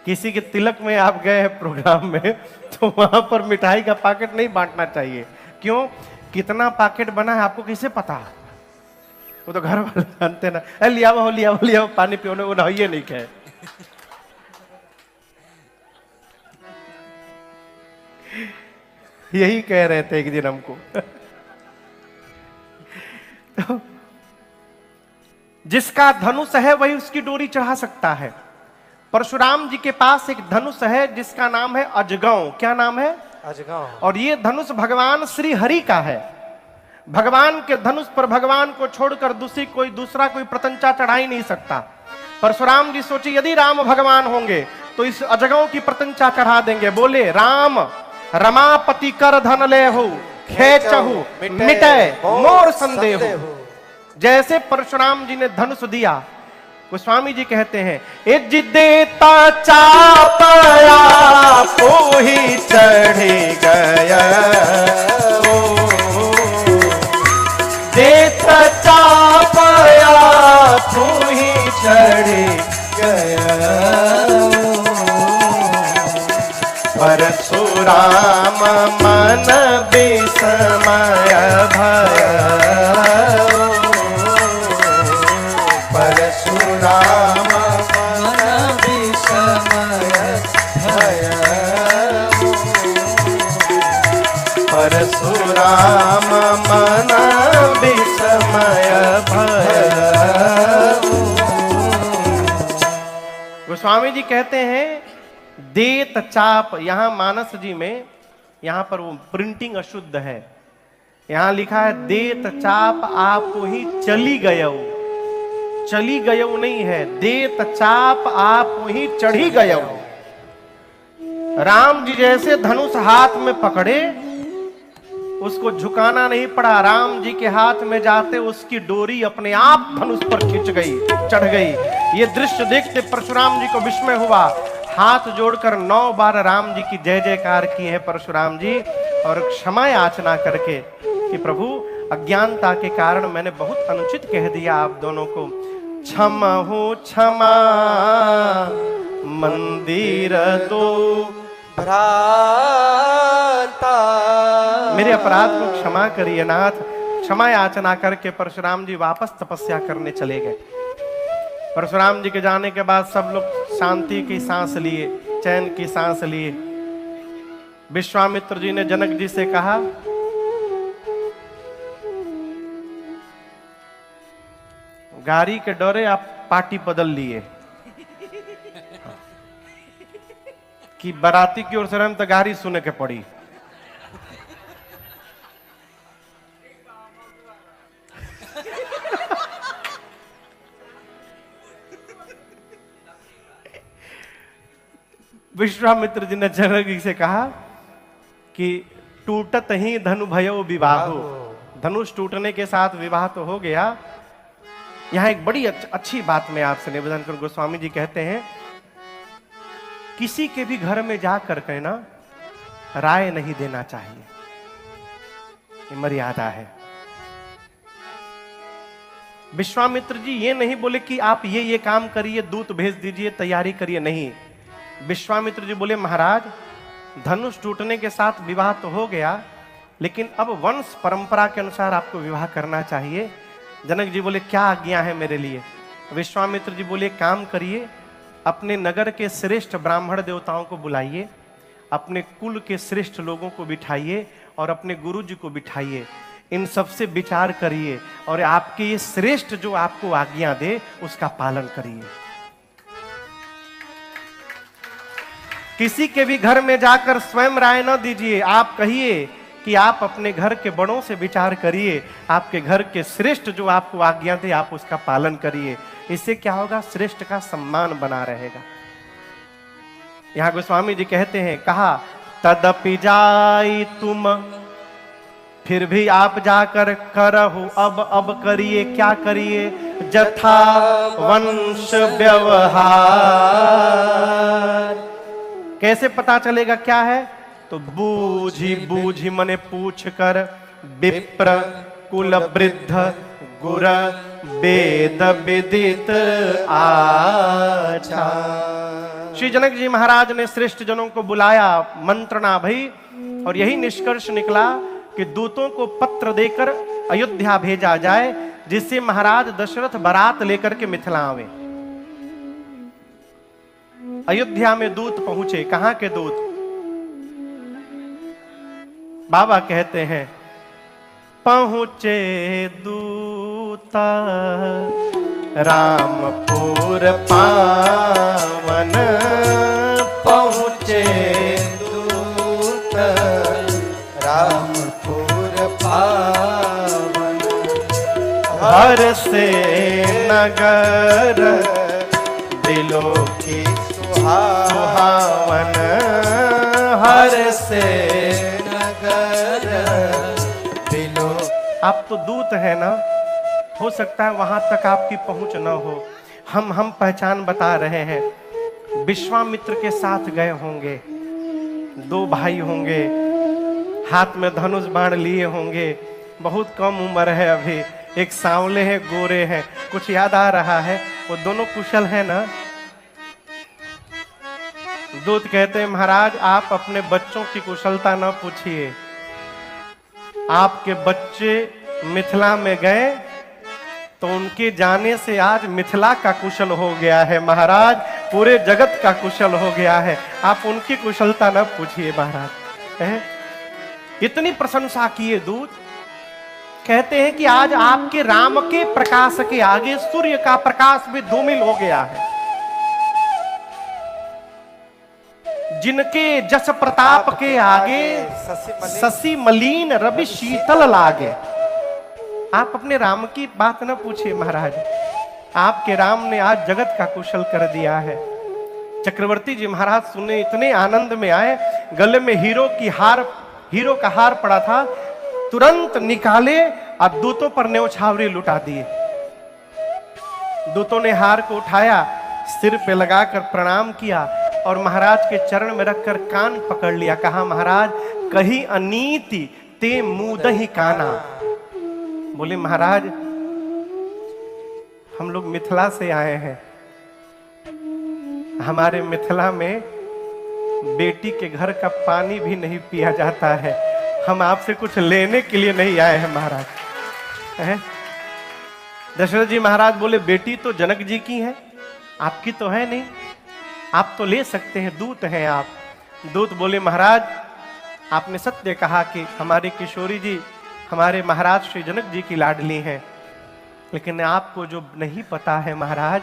किसी के तिलक में आप गए हैं प्रोग्राम में तो वहां पर मिठाई का पाकिट नहीं बांटना चाहिए। क्यों? कितना पाकिट बना है आपको कैसे पता? वो तो घर वाले जानते ना। लिया पानी पियोने वो नहाइए नहीं कहे। यही कह रहे थे एक दिन हमको। तो जिसका धनुष है वही उसकी डोरी चढ़ा सकता है। परशुराम जी के पास एक धनुष है जिसका नाम है अजगौ। क्या नाम है? अजगौ। और ये धनुष भगवान श्री हरि का है। भगवान के धनुष पर भगवान को छोड़कर दूसरा कोई प्रतंचा चढ़ा ही नहीं सकता। परशुराम जी सोचे यदि राम भगवान होंगे तो इस अजगौ की प्रतंचा चढ़ा देंगे। बोले राम रमापति कर धन ले हो खेचहु मिटे मोर संदेह। जैसे परशुराम जी ने धनुष दिया, गोस्वामी जी कहते हैं इज देता चापया को ही चढ़ी गया, देता चापया को ही चढ़ी गया। परशुराम मन विस्मय भय, परशुराम मन विस्मय भय, परशुराम मन विस्मय भय। गोस्वामी जी कहते हैं देत चाप, यहां मानस जी में यहां पर वो प्रिंटिंग अशुद्ध है। यहां लिखा है देत चाप आप ही चली गयो, चली गयो नहीं है, देत चाप आप ही चढ़ी गयो। राम जी जैसे धनुष हाथ में पकड़े, उसको झुकाना नहीं पड़ा। राम जी के हाथ में जाते उसकी डोरी अपने आप धनुष पर खिंच गई, चढ़ गई। ये दृश्य देखते परशुराम जी को विस्मय हुआ। हाथ जोड़कर 9 बार राम जी की जय जयकार की है परशुराम जी, और क्षमा याचना करके कि प्रभु अज्ञानता के कारण मैंने बहुत अनुचित कह दिया आप दोनों को, क्षमा हो क्षमा मंदिर दो भ्राता, मेरे अपराध को क्षमा करिए नाथ। क्षमा याचना करके परशुराम जी वापस तपस्या करने चले गए। परशुराम जी के जाने के बाद सब लोग शांति की सांस लिए, चैन की सांस लिए। विश्वामित्र जी ने जनक जी से कहा गाड़ी के डरे आप पार्टी बदल लिए कि बाराती की ओर से हम तो गाड़ी सुने के पड़ी। विश्वामित्र जी ने जनक जी से कहा कि टूटत ही धनु भयो विवाहो, धनुष टूटने के साथ विवाह तो हो गया। यहां एक बड़ी अच्छी बात मैं आपसे निवेदन करूं। गोस्वामी जी कहते हैं किसी के भी घर में जाकर के ना राय नहीं देना चाहिए, ये मर्यादा है। विश्वामित्र जी ये नहीं बोले कि आप ये काम करिए, दूत भेज दीजिए, तैयारी करिए, नहीं। विश्वामित्र जी बोले महाराज धनुष टूटने के साथ विवाह तो हो गया, लेकिन अब वंश परंपरा के अनुसार आपको विवाह करना चाहिए। जनक जी बोले क्या आज्ञा है मेरे लिए? विश्वामित्र जी बोले काम करिए, अपने नगर के श्रेष्ठ ब्राह्मण देवताओं को बुलाइए, अपने कुल के श्रेष्ठ लोगों को बिठाइए और अपने गुरु जी को बिठाइए, इन सब से विचार करिए और आपके ये श्रेष्ठ जो आपको आज्ञा दे उसका पालन करिए। किसी के भी घर में जाकर स्वयं राय न दीजिए, आप कहिए कि आप अपने घर के बड़ों से विचार करिए, आपके घर के श्रेष्ठ जो आपको आज्ञा दे आप उसका पालन करिए। इससे क्या होगा? श्रेष्ठ का सम्मान बना रहेगा। यहां गोस्वामी जी कहते हैं कहा तदपि जाई तुम, फिर भी आप जाकर करहु अब करिए, क्या करिए? जथा वंश व्यवहार। कैसे पता चलेगा क्या है? तो बूझी मने पूछ कर, विप्र कुल वृद्ध गुर वेद विदित आचार। श्री जनक जी महाराज ने श्रेष्ठ जनों को बुलाया, मंत्रणा भई, और यही निष्कर्ष निकला कि दूतों को पत्र देकर अयोध्या भेजा जाए, जिससे महाराज दशरथ बारात लेकर के मिथिला आवे। अयोध्या में दूत पहुंचे। कहां के दूत? बाबा कहते हैं पहुंचे दूता रामपुर पावन, पहुँचे दूत रामपुर पावन, हर से नगर दिलों की सुहावन, हर से नगर दिलो। आप तो दूत है ना, हो सकता है वहां तक आपकी पहुंच न हो। हम पहचान बता रहे हैं। विश्वामित्र के साथ गए होंगे, दो भाई होंगे, हाथ में धनुष बाण लिए होंगे, बहुत कम उम्र है अभी, एक सांवले हैं गोरे हैं। कुछ याद आ रहा है? वो दोनों कुशल है ना? दूत कहते हैं महाराज आप अपने बच्चों की कुशलता न पूछिए, आपके बच्चे मिथिला में गए तो उनके जाने से आज मिथिला का कुशल हो गया है महाराज, पूरे जगत का कुशल हो गया है, आप उनकी कुशलता न पूछिए महाराज। इतनी प्रशंसा किए दूत। कहते हैं कि आज आपके राम के प्रकाश के आगे सूर्य का प्रकाश भी धूमिल हो गया है। जिनके जस प्रताप के आगे शशि मलिन रवि शीतल लागे। आप अपने राम की बात न पूछिए महाराज, आपके राम ने आज जगत का कुशल कर दिया है। चक्रवर्ती जी महाराज सुने, इतने आनंद में आए, गले में हीरो का हार पड़ा था, तुरंत निकाले और दूतों पर न्यौछावरी लुटा दिए। दूतों ने हार को उठाया, सिर पे लगाकर प्रणाम किया और महाराज के चरण में रखकर कान पकड़ लिया। कहा महाराज कही अनीति ते मुदहि काना। बोले महाराज हम लोग मिथिला से आए हैं, हमारे मिथिला में बेटी के घर का पानी भी नहीं पिया जाता है, हम आपसे कुछ लेने के लिए नहीं आए हैं महाराज। दशरथ जी महाराज बोले बेटी तो जनक जी की है, आपकी तो है नहीं, आप तो ले सकते हैं, दूत हैं आप। दूत बोले महाराज आपने सत्य कहा कि हमारी किशोरी जी हमारे महाराज श्री जनक जी की लाडली हैं, लेकिन आपको जो नहीं पता है महाराज,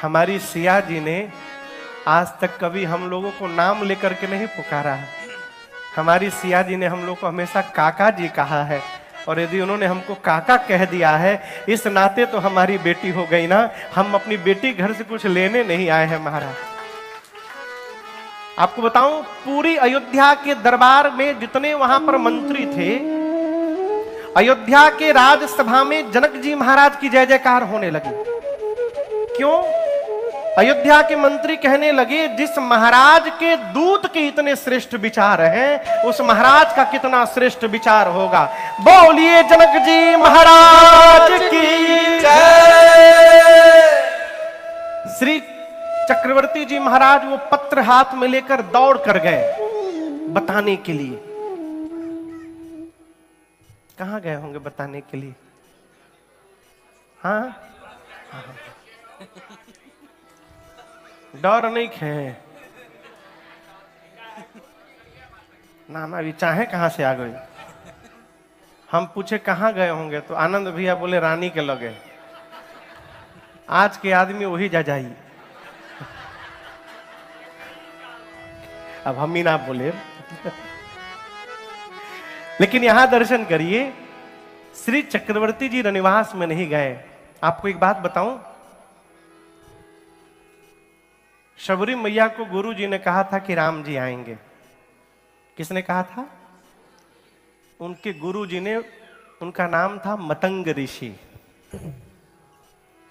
हमारी सिया जी ने आज तक कभी हम लोगों को नाम लेकर के नहीं पुकारा है। हमारी सिया जी ने हम लोग को हमेशा काका जी कहा है, और यदि उन्होंने हमको काका कह दिया है इस नाते तो हमारी बेटी हो गई ना। हम अपनी बेटी घर से कुछ लेने नहीं आए हैं महाराज। आपको बताऊं पूरी अयोध्या के दरबार में जितने वहां पर मंत्री थे, अयोध्या के राजसभा में जनक जी महाराज की जय जयकार होने लगी। क्यों? अयोध्या के मंत्री कहने लगे जिस महाराज के दूत के इतने श्रेष्ठ विचार हैं, उस महाराज का कितना श्रेष्ठ विचार होगा। बोलिए जनक जी महाराज की जय। श्री चक्रवर्ती जी महाराज वो पत्र हाथ में लेकर दौड़ कर गए बताने के लिए। कहां गए होंगे बताने के लिए? हाँ, डर नहीं खे नाना भी चाहे कहां से आ गए। हम पूछे कहां गए होंगे तो आनंद भैया बोले रानी के लगे। आज के आदमी वही जा जाइए, अब हम ही ना बोले लेकिन यहां दर्शन करिए, श्री चक्रवर्ती जी रनिवास में नहीं गए। आपको एक बात बताऊं, शबरी मैया को गुरु जी ने कहा था कि राम जी आएंगे। किसने कहा था? उनके गुरु जी ने, उनका नाम था मतंग ऋषि।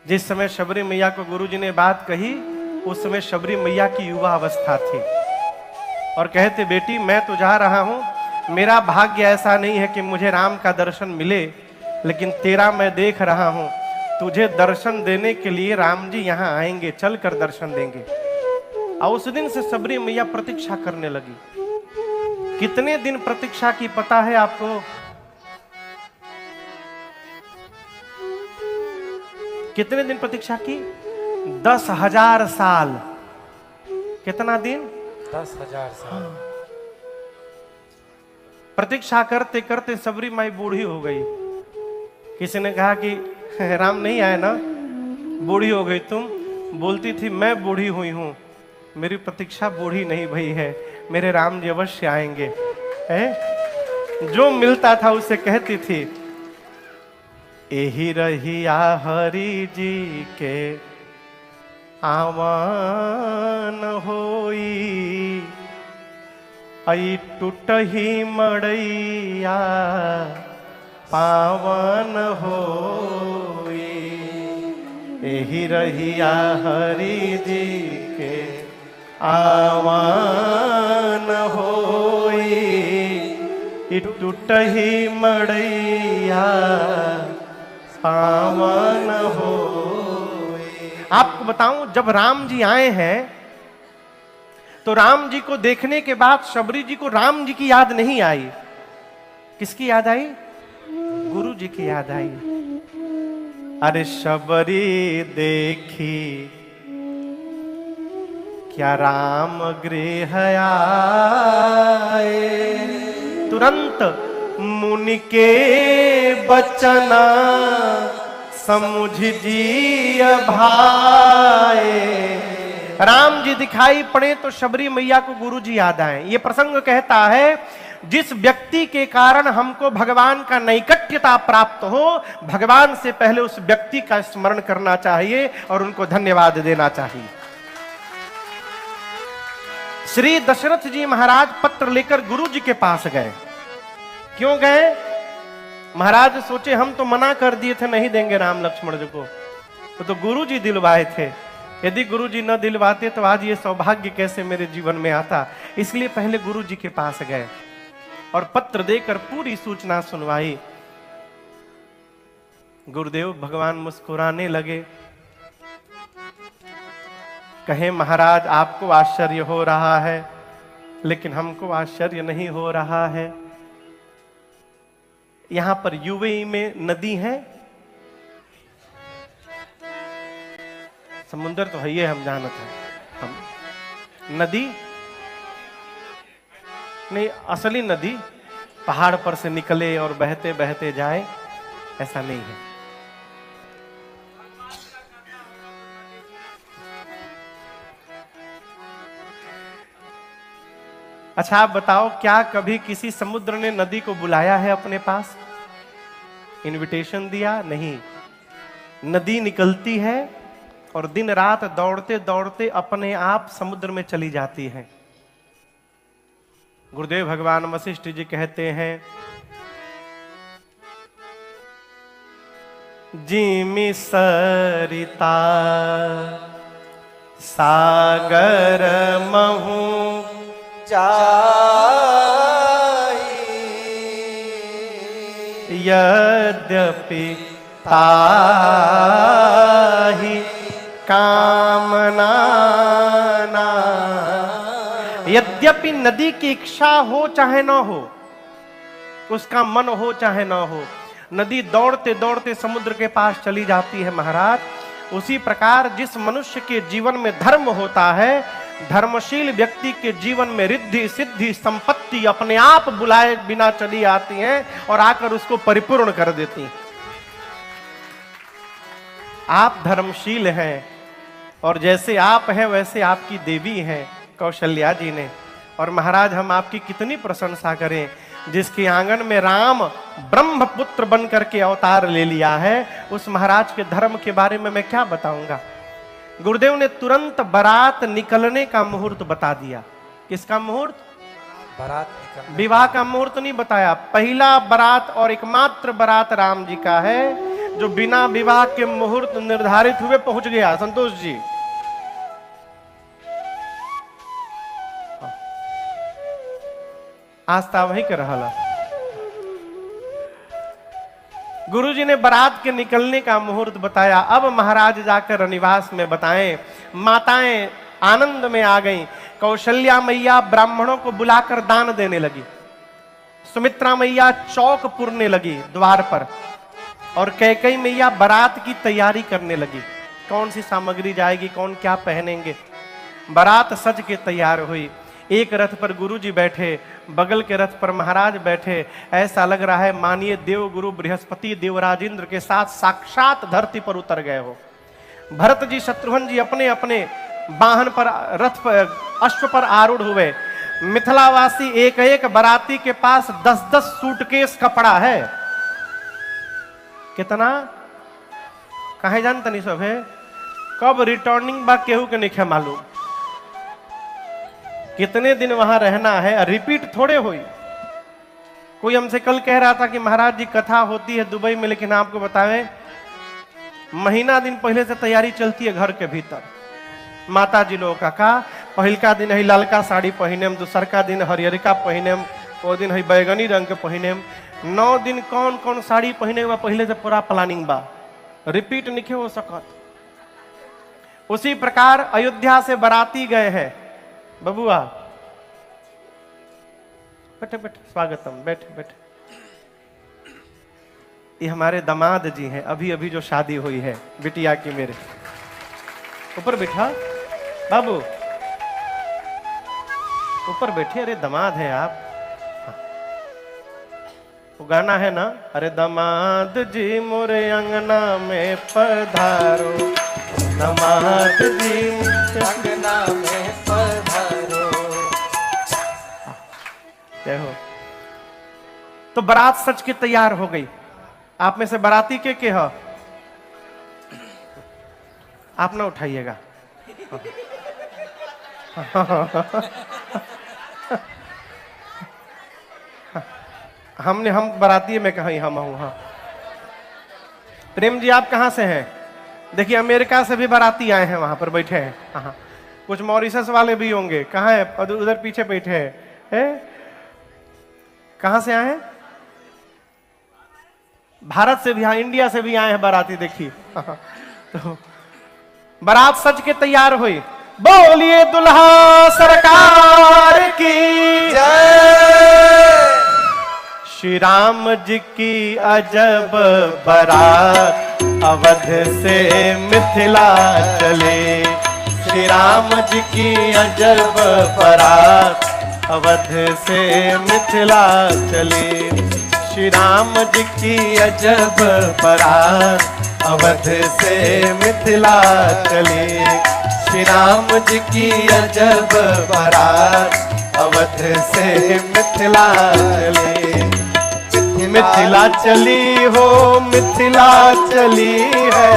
जिस समय शबरी मैया को गुरु जी ने बात कही, उस समय शबरी मैया की युवा अवस्था थी और कहते बेटी मैं तो जा रहा हूं, मेरा भाग्य ऐसा नहीं है कि मुझे राम का दर्शन मिले, लेकिन तेरा मैं देख रहा हूं, तुझे दर्शन देने के लिए राम जी यहां आएंगे, चल कर दर्शन देंगे। और उस दिन से शबरी मैया प्रतीक्षा करने लगी। कितने दिन प्रतीक्षा की पता है आपको? कितने दिन प्रतीक्षा की? 10,000 साल। कितना दिन? 10,000 साल। प्रतीक्षा करते करते सबरी माई बूढ़ी हो गई। किसी ने कहा कि राम नहीं आए ना, बूढ़ी हो गई तुम। बोलती थी मैं बूढ़ी हुई हूं, मेरी प्रतीक्षा बूढ़ी नहीं भई है, मेरे राम जी अवश्य आएंगे। जो मिलता था उसे कहती थी, एही रहिया हरि जी के आवान होई, आई टूटही मड़ैया पावन होई। एही रहिया हरि जी के आवान होई, टूटही मड़ैया पावन होई। आपको बताऊं, जब राम जी आए हैं तो राम जी को देखने के बाद शबरी जी को राम जी की याद नहीं आई। किसकी याद आई? गुरु जी की याद आई। अरे शबरी देखी क्या राम गृह आए, तुरंत मुनि के बचना समुझ जी भाए। राम जी दिखाई पड़े तो शबरी मैया को गुरु जी याद आए। ये प्रसंग कहता है, जिस व्यक्ति के कारण हमको भगवान का नैकट्यता प्राप्त हो, भगवान से पहले उस व्यक्ति का स्मरण करना चाहिए और उनको धन्यवाद देना चाहिए। श्री दशरथ जी महाराज पत्र लेकर गुरु जी के पास गए। क्यों गए? महाराज सोचे हम तो मना कर दिए थे, नहीं देंगे राम लक्ष्मण जी को, तो गुरु जी दिलवाए थे। यदि गुरु जी न दिलवाते तो आज ये सौभाग्य कैसे मेरे जीवन में आता। इसलिए पहले गुरु जी के पास गए और पत्र देकर पूरी सूचना सुनवाई। गुरुदेव भगवान मुस्कुराने लगे, कहे महाराज आपको आश्चर्य हो रहा है, लेकिन हमको आश्चर्य नहीं हो रहा है। यहां पर यूएई में नदी है, समुद्र तो है ये हम जानते हैं, हम नदी नहीं, असली नदी पहाड़ पर से निकले और बहते बहते जाए, ऐसा नहीं है। अच्छा आप बताओ, क्या कभी किसी समुद्र ने नदी को बुलाया है अपने पास? इनविटेशन दिया? नहीं। नदी निकलती है और दिन रात दौड़ते दौड़ते अपने आप समुद्र में चली जाती है। गुरुदेव भगवान वशिष्ठ जी कहते हैं, जिमि सरिता सागर महू यद्यपि ताहि कामना। यद्यपि नदी की इच्छा हो चाहे ना हो, उसका मन हो चाहे ना हो, नदी दौड़ते दौड़ते समुद्र के पास चली जाती है महाराज। उसी प्रकार जिस मनुष्य के जीवन में धर्म होता है, धर्मशील व्यक्ति के जीवन में रिद्धि सिद्धि संपत्ति अपने आप बुलाए बिना चली आती हैं और आकर उसको परिपूर्ण कर देती हैं। आप धर्मशील हैं और जैसे आप हैं वैसे आपकी देवी हैं कौशल्या जी ने। और महाराज हम आपकी कितनी प्रशंसा करें, जिसके आंगन में राम ब्रह्मपुत्र बन करके अवतार ले लिया है, उस महाराज के धर्म के बारे में मैं क्या बताऊंगा। गुरुदेव ने तुरंत बारात निकलने का मुहूर्त बता दिया। किसका मुहूर्त? बारात निकलने। विवाह का मुहूर्त नहीं बताया। पहला बारात और एकमात्र बारात राम जी का है, जो बिना विवाह के मुहूर्त निर्धारित हुए पहुंच गया। संतोष जी, आस्था वही कर रहा। गुरुजी ने बारात के निकलने का मुहूर्त बताया। अब महाराज जाकर निवास में बताएं। माताएं आनंद में आ गईं। कौशल्या मैया ब्राह्मणों को बुलाकर दान देने लगी। सुमित्रा मैया चौक पुरने लगी द्वार पर, और कैकेयी मैया बारात की तैयारी करने लगी। कौन सी सामग्री जाएगी, कौन क्या पहनेंगे। बारात सज के तैयार हुई। एक रथ पर गुरुजी बैठे, बगल के रथ पर महाराज बैठे। ऐसा लग रहा है मानिए देव गुरु बृहस्पति देवराजेंद्र के साथ साक्षात धरती पर उतर गए हो। भरत जी शत्रुघ्न जी अपने अपने वाहन पर, रथ पर, अश्व पर आरूढ़ हुए। मिथिलावासी एक एक बराती के पास 10-10 सूटकेस कपड़ा है। कितना कहे जानते नहीं सब है, कब रिटर्निंग बा केहू के नहीं मालूम, कितने दिन वहां रहना है, रिपीट थोड़े हुई। कोई हमसे कल कह रहा था कि महाराज जी कथा होती है दुबई में, लेकिन आपको बतावें महीना दिन पहले से तैयारी चलती है घर के भीतर। माता जी लोग का पहिलका दिन है लालका साड़ी पहिनेम, दूसरका दिन हरियरका पहिनेम, वो दिन है बैगनी रंग के पहिनेम। 9 दिन कौन कौन साड़ी पहने हुआ पहले से पूरा प्लानिंग बा, रिपीट नहीं हो सकत। उसी प्रकार अयोध्या से बाराती गए हैं। बबुआ बैठे बैठे, स्वागतम, बैठे बैठे। ये हमारे दामाद जी हैं, अभी अभी जो शादी हुई है बिटिया की मेरे। ऊपर बैठा बाबू, ऊपर बैठे। अरे दामाद है आप। हाँ। वो गाना है ना, अरे दामाद जी मोरे अंगना में पधारो, दामाद जी अंगना में पधारो। जय हो। तो बारात सच की तैयार हो गई। आप में से बाराती के हो? आप ना उठाइएगा। हम बाराती में कहीं हम हूं। हाँ प्रेम जी आप कहां से हैं? देखिए अमेरिका से भी बाराती आए हैं, वहां पर बैठे हैं। हाँ कुछ मॉरिशस वाले भी होंगे। कहाँ है? उधर पीछे बैठे हैं। कहां से आए हैं? भारत से भी, हाँ इंडिया से भी आए हैं बाराती। देखिए तो बारात सज के तैयार हुई। बोलिए दुल्हा सरकार की जय। श्री राम जी की अजब बारात अवध से मिथिला चले। श्री राम जी की अजब बारात अवध से मिथिला चले। श्री राम जी की अजब बारात अवध से मिथिला चले। श्री राम जी की अजब बारात अवध से मिथिला चले। मिथिला चली हो, मिथिला चली है,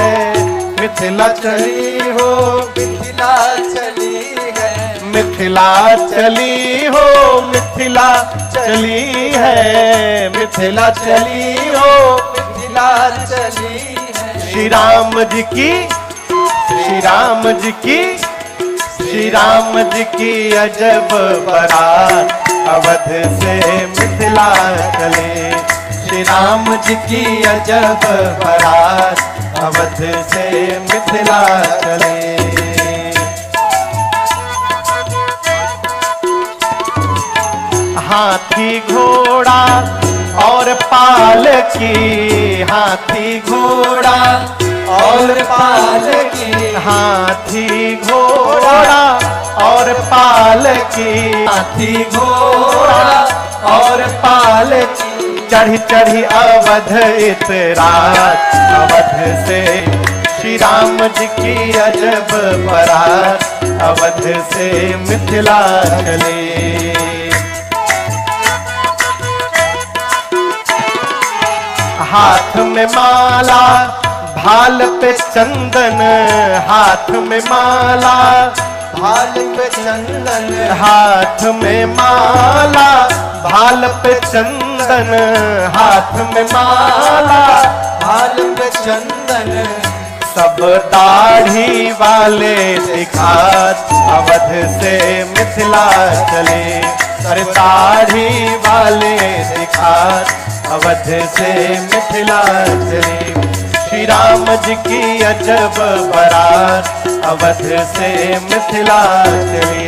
मिथिला चली हो, मिथिला चली है, मिथिला चली हो, मिथिला चली है, मिथिला चली हो, मिथिला चली है। श्री राम जी की, श्री राम जी की, श्री राम जी की अजब बारात अवध से मिथिला चले। श्री राम जी की अजब बारात अवध से मिथिला चले। हाथी घोड़ा और पालकी, हाथी घोड़ा और पालकी, हाथी घोड़ा और पालकी, हाथी घोड़ा और पालकी। चढ़ी चढ़ी अवध इतरात अवध से श्री राम जी की अजब बारात अवध से मिथिला चले। हाथ में माला भाल पे चंदन, हाथ में माला भाल पे चंदन, हाथ में माला भाल पे चंदन, हाथ में माला भाल पे चंदन। सब दाढ़ी वाले दिखात अवध से मिथिला चले। अरे दाढ़ी वाले दिखात अवध से मिथिला चले। श्री राम जी की अजब बारात अवध से मिथिला चले।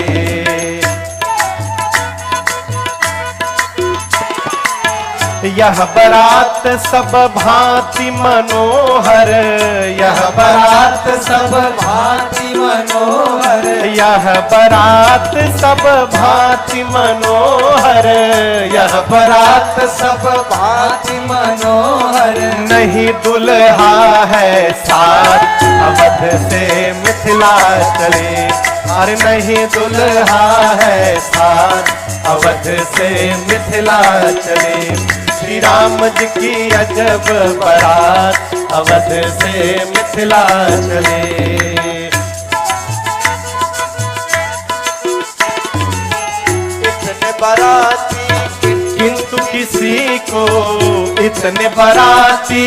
यह बारात सब भांति मनोहर, यह बारात सब भांति मनोहर यह बारात सब भांति मनोहर, यह बारात सब भांति मनोहर नहीं दुल्हा है साथ अवध से मिथिला चले, अरे नहीं दुल्हा है साथ अवध से मिथिला चले। श्री राम जी की अजब बारात अवध से मिथिला चले। इतने बाराती किंतु किसी को इतने बाराती,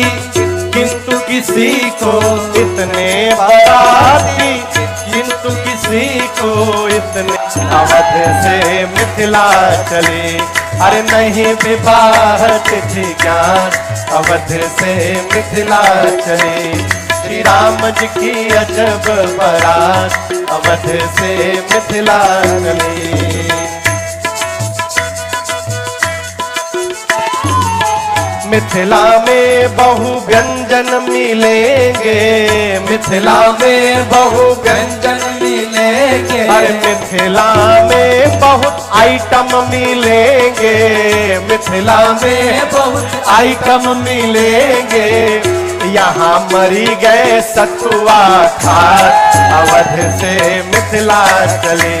किंतु किसी को इतने बाराती, किंतु किसी को इतने अवध से मिथिला चले। अरे नहीं विवाह तिथि ज्ञान अवध से मिथिला चले। श्री राम जी की अजब बारात अवध से मिथिला चले। मिथिला में बहु व्यंजन मिलेंगे, मिथिला में बहु व्यंजन मिलेंगे, अरे मिथिला में बहुत आइटम मिलेंगे, मिथिला में बहुत आइटम मिलेंगे। यहाँ मरी गए सतुआ खात अवध से मिथिला चले।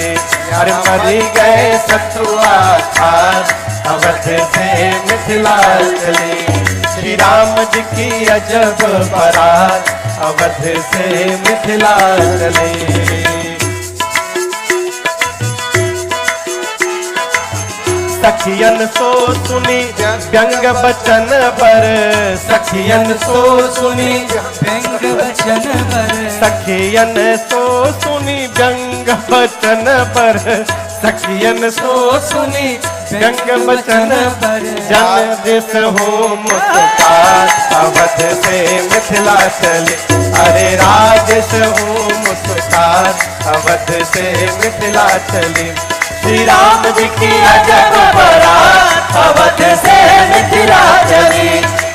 अरे मरी गए सतुआ खात अवध से मिथिला चले। श्री राम जी की अजब बारात अवध से मिथिला चले। सखियन सो सुनी व्यंग बचन पर, सखियन सो सुनी व्यंग वचन पर, सखियन सो सुनी व्यंग बचन पर, सखियन सो सुनी व्यंग बचन पर। जन जिस हो मुस्कान अवध से मिथिला चले। अरे राजेश हो मुस्कान अवध से मिथिला चले। श्री राम जी की अजब बारात अवध से मिथिला चली।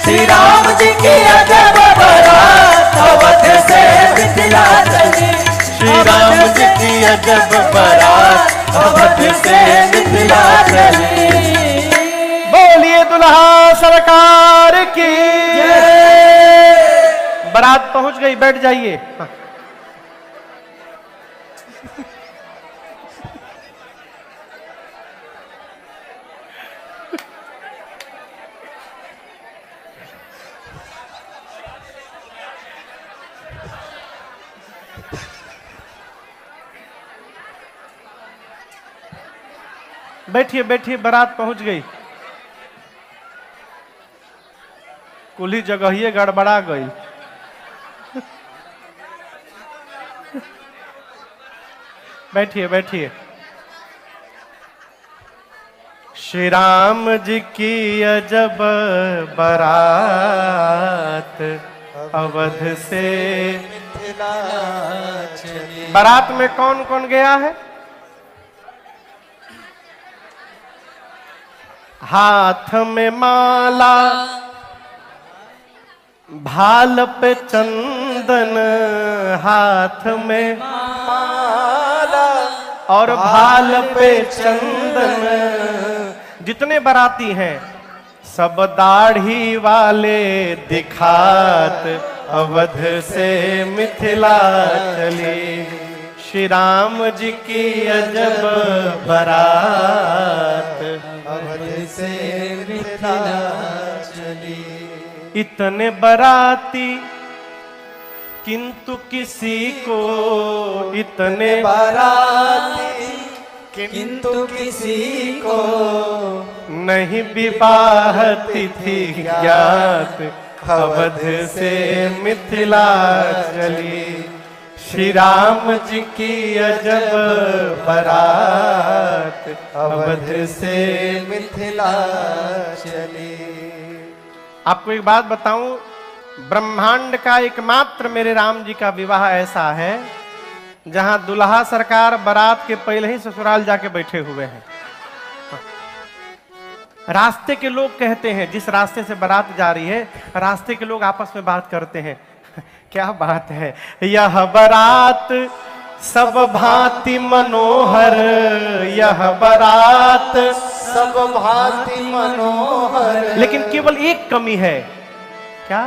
श्री राम जी की अजब बारात अवध से मिथिला चली। श्री राम जी की अजब बारात अवध से मिथिला चली। बोलिए दुल्हा सरकार की जय। बारात पहुंच गई, बैठ जाइए। बैठिए बैठिए, बारात पहुंच गई। कुली जगहिए गड़बड़ा गई। बैठिए बैठिए। श्री राम जी की अजब बारात अवध से मिथिला चली। बारात में कौन कौन गया है? हाथ में माला, भाल पे चंदन, हाथ में माला और भाल पे चंदन। जितने बाराती हैं सब दाढ़ी वाले दिखात अवध से मिथिला चली। श्री राम जी की अजब बारात अवध से मिथिला चली। इतने बाराती किंतु किसी को इतने बाराती किंतु किसी को नहीं विवाह तिथि ज्ञात अवध से मिथिला चली। श्री राम जी की अजब बारात अवध से मिथिला चली। आपको एक बात बताऊं, ब्रह्मांड का एकमात्र मेरे राम जी का विवाह ऐसा है जहां दुल्हा सरकार बारात के पहले ही ससुराल जाके बैठे हुए हैं। रास्ते के लोग कहते हैं, जिस रास्ते से बारात जा रही है, रास्ते के लोग आपस में बात करते हैं, क्या बात है, यह बारात सब भांति मनोहर यह बारात। सब भांति मनोहर। लेकिन केवल एक कमी है, क्या?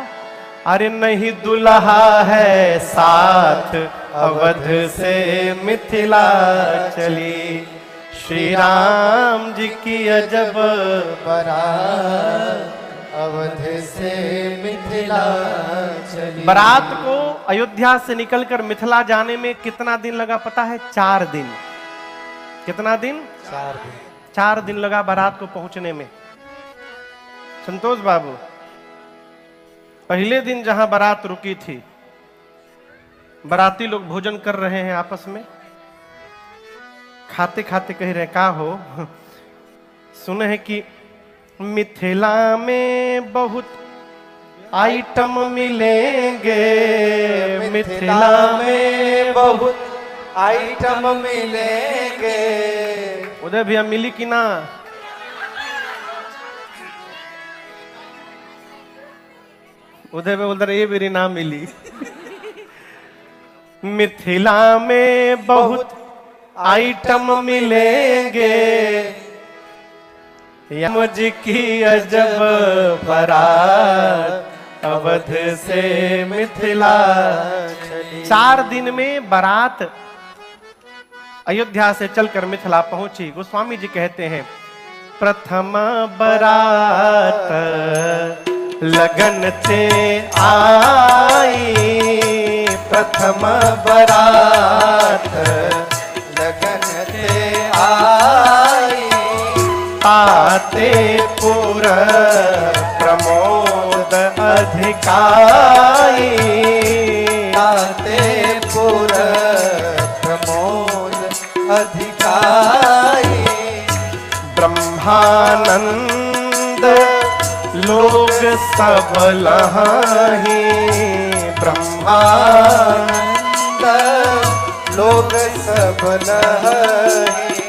अरे नहीं दुल्हा है साथ, अवध से मिथिला चली। श्री राम जी की अजब बारात, अवध से मिथिला चली। बारात को अयोध्या से निकलकर मिथिला जाने में कितना दिन लगा पता है? 4 दिन। कितना दिन? 4 दिन। 4 दिन लगा बारात को पहुंचने में। संतोष बाबू, पहले दिन जहां बारात रुकी थी, बाराती लोग भोजन कर रहे हैं आपस में, खाते खाते कह रहे का हो, सुने हैं कि मिथिला में बहुत आइटम मिलेंगे, मिथिला में बहुत आइटम मिलेंगे। उधर भैया मिली कि ना? उधर ये मेरी ना मिली। मिथिला में बहुत आइटम मिलेंगे, यम जी की अजब बारात, अवध से मिथिला चली। 4 दिन में बारात अयोध्या से चलकर मिथिला पहुंची। गोस्वामी जी कहते हैं, प्रथम बारात लगन ते आई। प्रथम बारात लगन ते आई। आते पुर प्रमोद अधिकाई। आते पुर प्रमोद अधिकाई। ब्रह्मानंद लोग सब लहाही। ब्रह्मानंद लोग सब लहाही।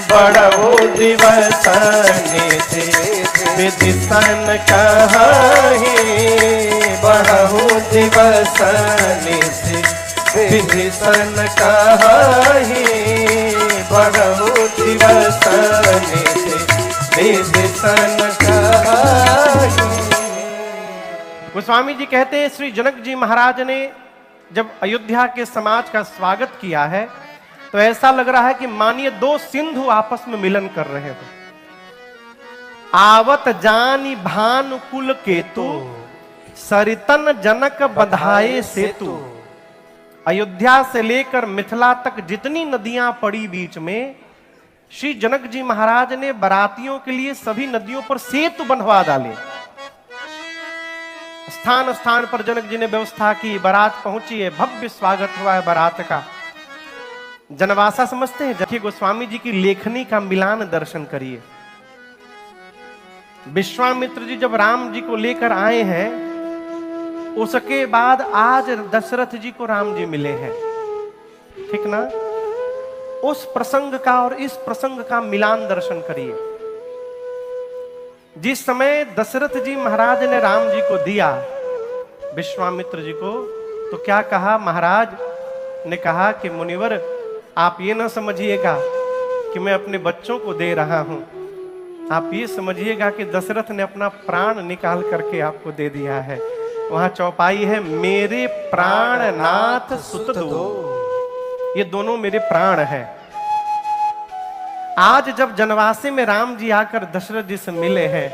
बड़ो दिवस निधि विधि सन कहाही। बड़ो दिवस निधि विधि सन कहाही। बड़ो दिवस निधि विधि सन कहाही। गोस्वामी जी कहते हैं, श्री जनक जी महाराज ने जब अयोध्या के समाज का स्वागत किया है तो ऐसा लग रहा है कि मानिए 2 सिंधु आपस में मिलन कर रहे हो। आवत जानी भानुकुल केतु, सरितन जनक बधाए सेतु। अयोध्या से लेकर मिथिला तक जितनी नदियां पड़ी बीच में, श्री जनक जी महाराज ने बारातियों के लिए सभी नदियों पर सेतु बनवा डाले। स्थान स्थान पर जनक जी ने व्यवस्था की। बारात पहुंची है, भव्य स्वागत हुआ है बारात का। जनवासा समझते हैं? देखिए गोस्वामी जी की लेखनी का मिलान दर्शन करिए। विश्वामित्र जी जब राम जी को लेकर आए हैं, उसके बाद आज दशरथ जी को राम जी मिले हैं, ठीक ना? उस प्रसंग का और इस प्रसंग का मिलान दर्शन करिए। जिस समय दशरथ जी महाराज ने राम जी को दिया विश्वामित्र जी को, तो क्या कहा? महाराज ने कहा कि मुनिवर, आप ये ना समझिएगा कि मैं अपने बच्चों को दे रहा हूं, आप ये समझिएगा कि दशरथ ने अपना प्राण निकाल करके आपको दे दिया है। वहां चौपाई है, मेरे प्राणनाथ सुत दो। ये दोनों मेरे प्राण हैं। आज जब जनवासे में राम जी आकर दशरथ जी से मिले हैं,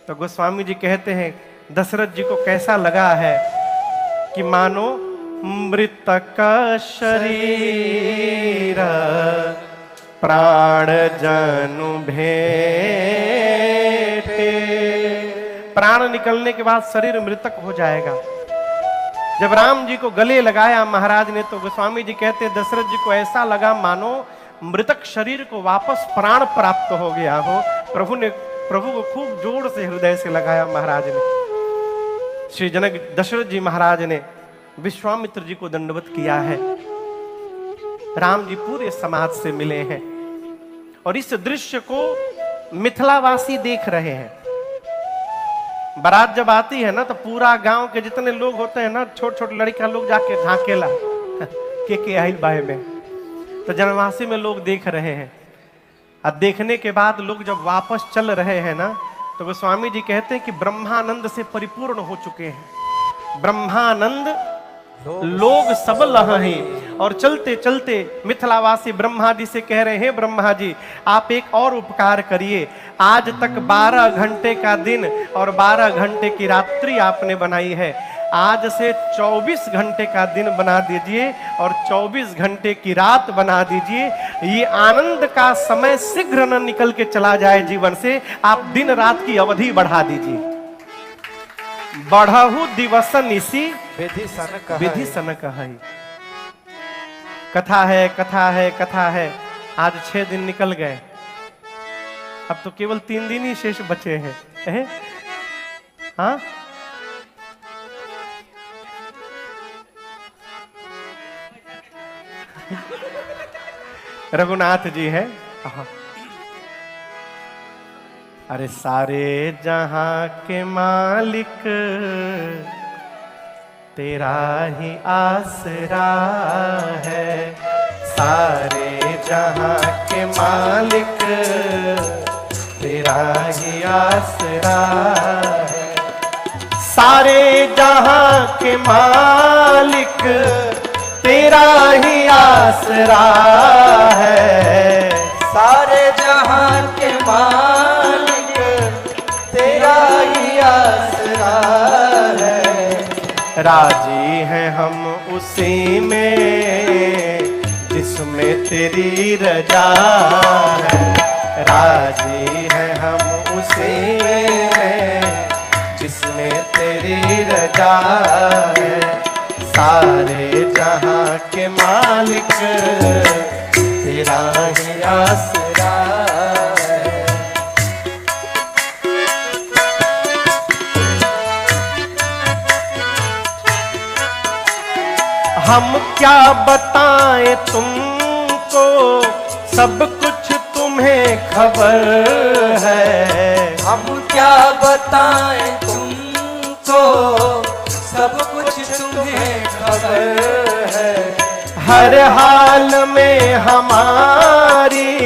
तो गोस्वामी जी कहते हैं दशरथ जी को कैसा लगा है कि मानो मृतक शरीर प्राण जनु भेटे। प्राण निकलने के बाद शरीर मृतक हो जाएगा। जब राम जी को गले लगाया महाराज ने, तो गोस्वामी जी कहते दशरथ जी को ऐसा लगा मानो मृतक शरीर को वापस प्राण प्राप्त हो गया हो। प्रभु को खूब जोर से हृदय से लगाया महाराज ने। श्री जनक दशरथ जी महाराज ने विश्वामित्र जी को दंडवत किया है। राम जी पूरे समाज से मिले हैं और इस दृश्य को मिथिलावासी देख रहे हैं। बारात जब आती है ना, तो पूरा गांव के जितने लोग होते हैं ना, छोटे छोटे लड़का लोग जाके झांकेला के आइल बाहे में। तो जनवासी में लोग देख रहे हैं, और देखने के बाद लोग जब वापस चल रहे हैं ना, तो गोस्वामी जी कहते हैं कि ब्रह्मानंद से परिपूर्ण हो चुके हैं। ब्रह्मानंद लोग सब लहे, और चलते चलते मिथिलावासी ब्रह्मा जी से कह रहे हैं, ब्रह्मा जी आप एक और उपकार करिए। आज तक 12 घंटे का दिन और 12 घंटे की रात्रि आपने बनाई है, आज से 24 घंटे का दिन बना दीजिए और 24 घंटे की रात बना दीजिए। ये आनंद का समय शीघ्र न निकल के चला जाए जीवन से, आप दिन रात की अवधि बढ़ा दीजिए। बढ़हु दिवस निसी विधि सन कहई। कथा है, कथा है, कथा है। आज 6 दिन निकल गए, अब तो केवल 3 दिन ही शेष बचे हैं। हाँ, रघुनाथ जी है। अरे सारे जहां के मालिक तेरा ही आसरा है, सारे जहां के मालिक तेरा ही आसरा है। सारे जहां के मालिक तेरा ही आसरा है, सारे जहां के मालिक तेरा ही आसरा है। राजी हैं हम उसी में जिसमें तेरी रजा है, राजी हैं हम उसी में जिसमें तेरी रजा है। सारे जहां के मालिक तेरा ही आसरा है। हम क्या बताएं तुमको, सब कुछ तुम्हें खबर है। हम क्या बताएं तुमको, सब कुछ तुम्हें खबर है। हर हाल में हमारी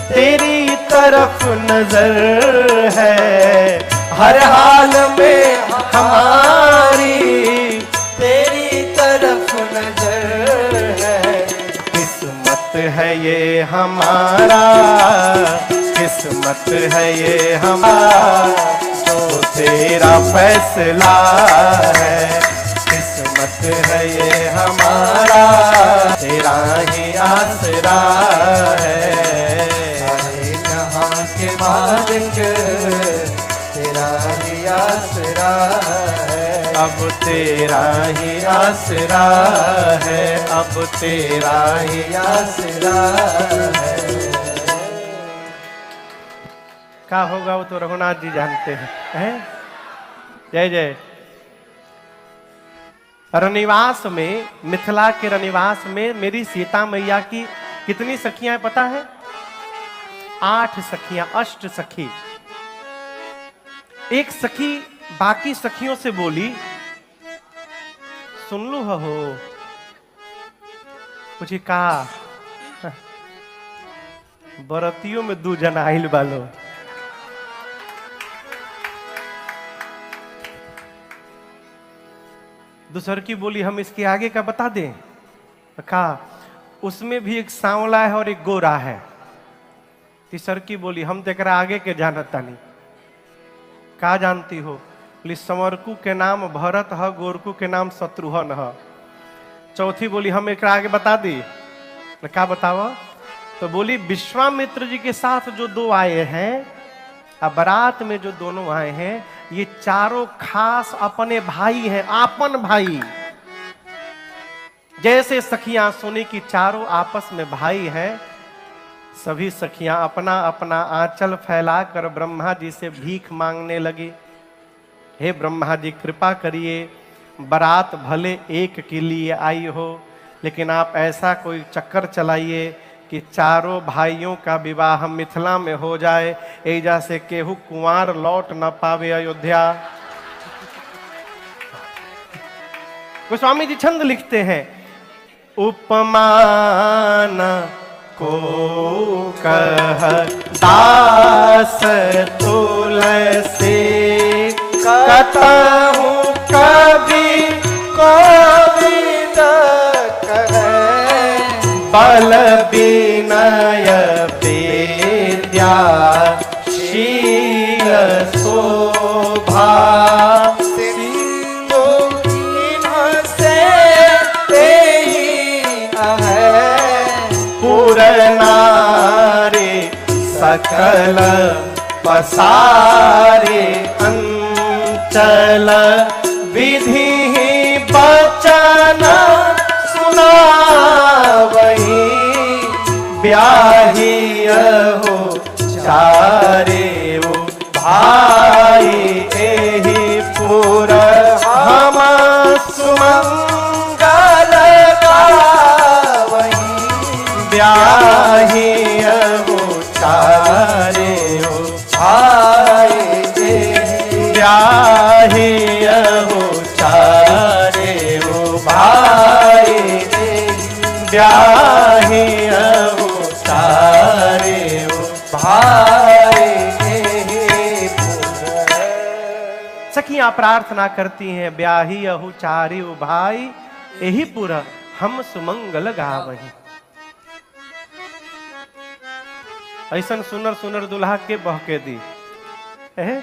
तेरी तरफ नजर है, हर हाल में हमारी तेरी तरफ नजर है। किस्मत है ये हमारा, किस्मत है ये हमारा, जो तेरा फैसला है। किस्मत है ये हमारा, तेरा ही आसरा है। सारे जहां के मालिक तेरा ही आसरा है। अब तेरा ही आसरा है, अब तेरा ही आसरा है। क्या होगा वो तो रघुनाथ जी जानते हैं। जय जय। रनिवास में, मिथिला के रनिवास में मेरी सीता मैया की कितनी सखियां पता है? 8 सखियां, अष्ट सखी। एक सखी बाकी सखियों से बोली, सुन लो हो पूछी का बरतियों में 2 जन आइल बालो। दूसर की बोली हम इसके आगे का बता दें। कहा उसमें भी एक सांवला है और एक गोरा है। तीसर की बोली हम तेकरा आगे के जानता नहीं। का जानती हो? बोली संवरकू के नाम भरत है, गोरकू के नाम शत्रुघ्न है। चौथी बोली हम एक आगे बता दी। क्या बताओ? तो बोली विश्वामित्र जी के साथ जो 2 आए हैं, अब बारात में जो दोनों आए हैं, ये चारों खास अपने भाई हैं, आपन भाई। जैसे सखियां सुनी कि चारों आपस में भाई हैं, सभी सखियां अपना अपना आंचल फैलाकर ब्रह्मा जी से भीख मांगने लगी। हे ब्रह्मा जी कृपा करिए, बारात भले एक के लिए आई हो, लेकिन आप ऐसा कोई चक्कर चलाइए कि चारों भाइयों का विवाह मिथिला में हो जाए, एजा से केहू कुंवार लौट न पावे अयोध्या। गोस्वामी जी छंद लिखते हैं, उपमान को कह दास तुलसी कतहु कवि कोविद कहे बल विनय विद्या शील शोभा सिंधु इनसे तेहि अहे पुर नारी सकल पसारे अंचल विधि बचन सुनावही ब्याही हो चारे ओ भाई एहि पुर हम सुमंगल गावही ब्याही हो चारे ओ भाई ब्याही हो चारे ओ भाई ब्याही हो चारे ओ भाई। सखियां प्रार्थना करती हैं ब्याही अहु चारे ओ भाई एहि पुर हम सुमंगल गावही। ऐसन सुनर सुनर दुल्हा के बहके दी है।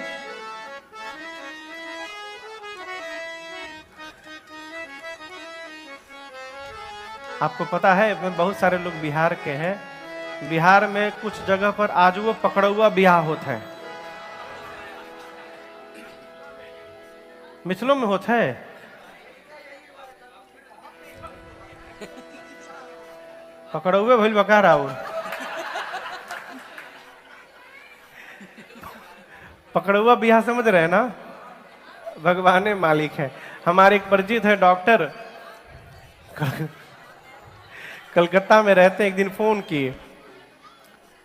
आपको पता है बहुत सारे लोग बिहार के हैं, बिहार में कुछ जगह पर आज वो पकड़ुआ ब्याह होता है, मिथिलों में होता है। पकड़ुए भइल बका राउर पकड़ुआ बिहार समझ रहे हैं ना, भगवान मालिक है। हमारे एक परिचित है डॉक्टर, कलकत्ता में रहते, एक दिन फोन किए,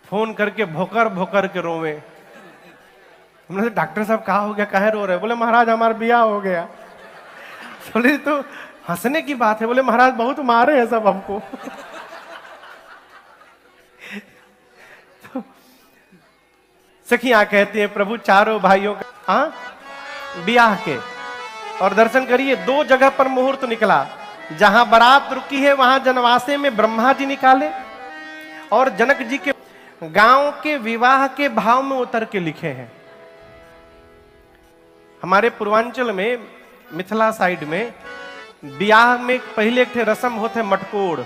फोन करके भोकर भोकर के रोवे। हमने कहा डॉक्टर साहब कहा हो गया, काहे रो रहे? बोले महाराज हमारा ब्याह हो गया। बोले तो हंसने की बात है। बोले महाराज बहुत मारे हैं सब हमको। तो सखियां कहती हैं प्रभु चारों भाइयों का ब्याह के, और दर्शन करिए 2 जगह पर मुहूर्त निकला। जहां बारात रुकी है वहां जनवासे में ब्रह्मा जी निकाले, और जनक जी के गांव के विवाह के भाव में उतर के लिखे हैं। हमारे पूर्वांचल में मिथिला साइड में ब्याह में पहले एक रस्म होते मटकोड़,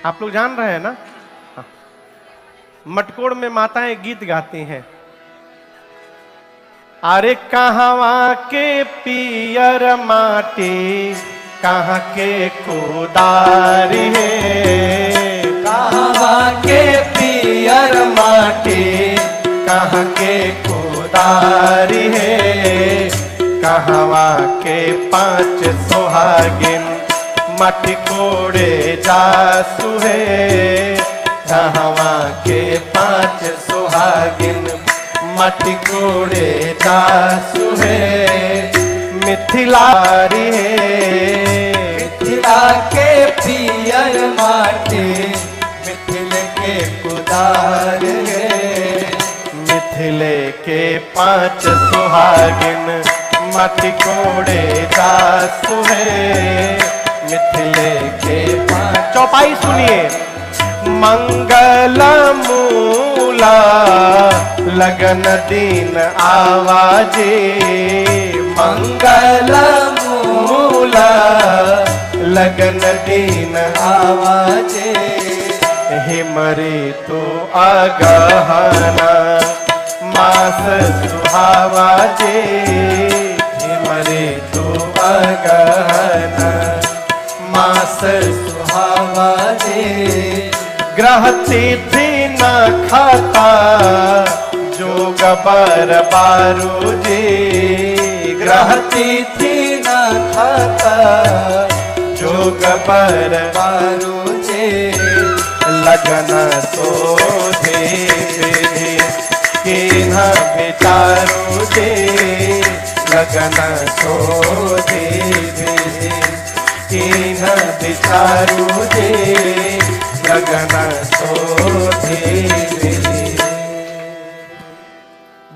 आप लोग जान रहे हैं ना। हाँ। मटकोड़ में माताएं गीत गाती हैं, अरे कहवा के पियर माटी कहाँ के कुदारी है, कहवा के पियर माटी कहाँ के कुदारी है, कहवा के 5 सुहागिन माटी कोड़े जासु है, कहवा के 5 सुहागिन माटी कोड़े जासु है, मिथिलारी है, मिथिला के पियर माटी मिथिल के कुदार है, मिथिले के 5 सुहागिन माटी कोड़े जासु है, मिथिले के 5। चौपाई सुनिए, मंगल मूला लगन दिन आवाजे, मंगल मूला लगन दिन आवाजे, हिमरी तो अगहना मास सुहावा जे, हिमरी तो अगहना मास सुहावा जे, ग्रह तिथि न खाता जोग बर बारू जी, ग्रह तिथि न खाता जोग बर बारू जे, लगन सोधे विधि किन्ह विचारू जे, लगन सोधे विधि कीन विचारू जे गगन सोधे।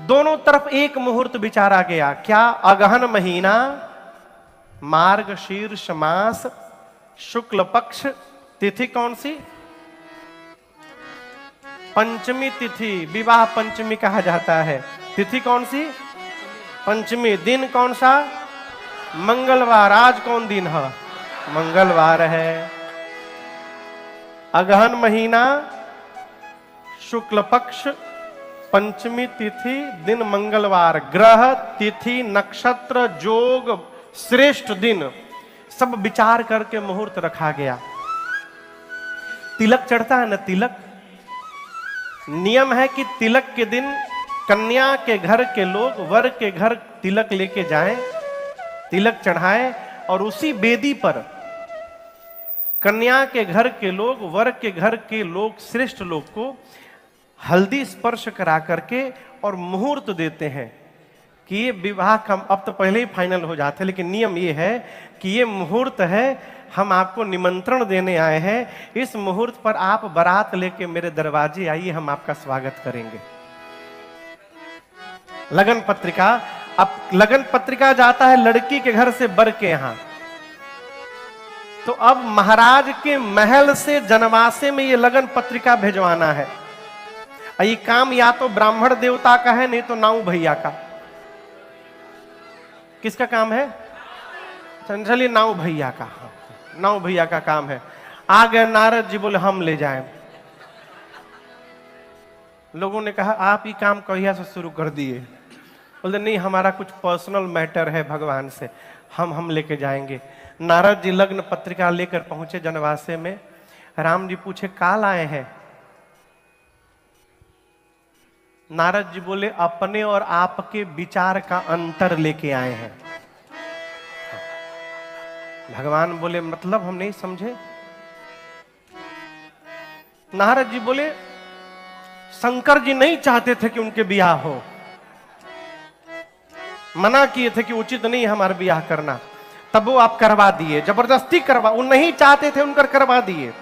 दोनों तरफ एक मुहूर्त विचारा गया। क्या? अगहन महीना, मार्गशीर्ष मास, शुक्ल पक्ष, तिथि कौन सी? पंचमी तिथि, विवाह पंचमी कहा जाता है। तिथि कौन सी? पंचमी। दिन कौन सा? मंगलवार। आज कौन दिन है? मंगलवार है। अगहन महीना, शुक्ल पक्ष, पंचमी तिथि, दिन मंगलवार, ग्रह, तिथि, नक्षत्र, जोग, श्रेष्ठ दिन सब विचार करके मुहूर्त रखा गया। तिलक चढ़ता है ना, तिलक। नियम है कि तिलक के दिन कन्या के घर के लोग वर के घर तिलक लेके जाएं, तिलक चढ़ाएं और उसी वेदी पर कन्या के घर के लोग वर के घर के लोग श्रेष्ठ लोग को हल्दी स्पर्श करा करके और मुहूर्त देते हैं कि ये विवाह का अब तो पहले ही फाइनल हो जाते हैं, लेकिन नियम ये है कि ये मुहूर्त है, हम आपको निमंत्रण देने आए हैं। इस मुहूर्त पर आप बारात लेके मेरे दरवाजे आइए, हम आपका स्वागत करेंगे। लगन पत्रिका, अब लगन पत्रिका जाता है लड़की के घर से वर के यहां, तो अब महाराज के महल से जनवासे में ये लगन पत्रिका भेजवाना है। ये काम या तो ब्राह्मण देवता का है, नहीं तो नाऊ भैया का। किसका काम है? चलिए नाऊ भैया का, नाऊ भैया का काम है। आ गए नारद जी, बोले हम ले जाएं। लोगों ने कहा आप ये काम कहिया से शुरू कर दिए? बोले नहीं, हमारा कुछ पर्सनल मैटर है भगवान से, हम लेके जाएंगे। नारद जी लग्न पत्रिका लेकर पहुंचे जनवासे में। राम जी पूछे काल आए हैं? नारद जी बोले अपने और आपके विचार का अंतर लेके आए हैं। भगवान बोले मतलब हम नहीं समझे। नारद जी बोले शंकर जी नहीं चाहते थे कि उनके ब्याह हो, मना किए थे कि उचित नहीं हमारा ब्याह करना, तब वो आप करवा दिए, जबरदस्ती करवा, वो नहीं चाहते थे उनकर करवा दिए।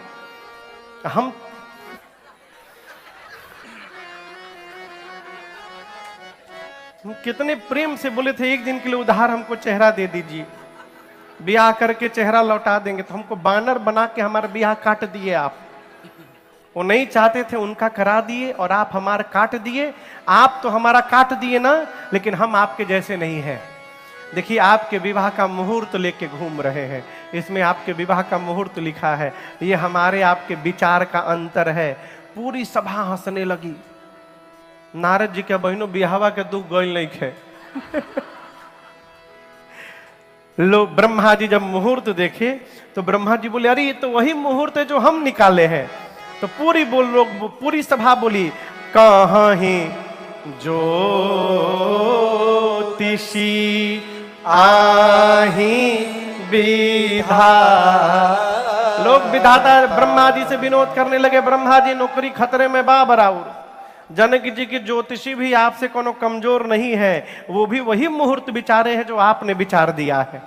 हम कितने प्रेम से बोले थे एक दिन के लिए उधार हमको चेहरा दे दीजिए, ब्याह करके चेहरा लौटा देंगे। तो हमको बानर बना के हमारा ब्याह काट दिए आप। वो नहीं चाहते थे, उनका करा दिए और आप हमारा काट दिए। आप तो हमारा काट दिए ना, लेकिन हम आपके जैसे नहीं हैं। देखिए आपके विवाह का मुहूर्त लेके घूम रहे हैं, इसमें आपके विवाह का मुहूर्त लिखा है। ये हमारे आपके विचार का अंतर है। पूरी सभा हंसने लगी। नारद जी के बहनों बिहावा के दुख गोल नहीं खे। लो ब्रह्मा जी जब मुहूर्त देखे तो ब्रह्मा जी बोले अरे ये तो वही मुहूर्त है जो हम निकाले हैं। तो पूरी सभा बोली कहाँ ही ज्योतिषी आही विधा। लोग विधाता ब्रह्मा जी से विनोद करने लगे, ब्रह्मा जी नौकरी खतरे में बा बराबर। जनक जी की ज्योतिषी भी आपसे कोनो कमजोर नहीं है, वो भी वही मुहूर्त विचारे हैं जो आपने विचार दिया है।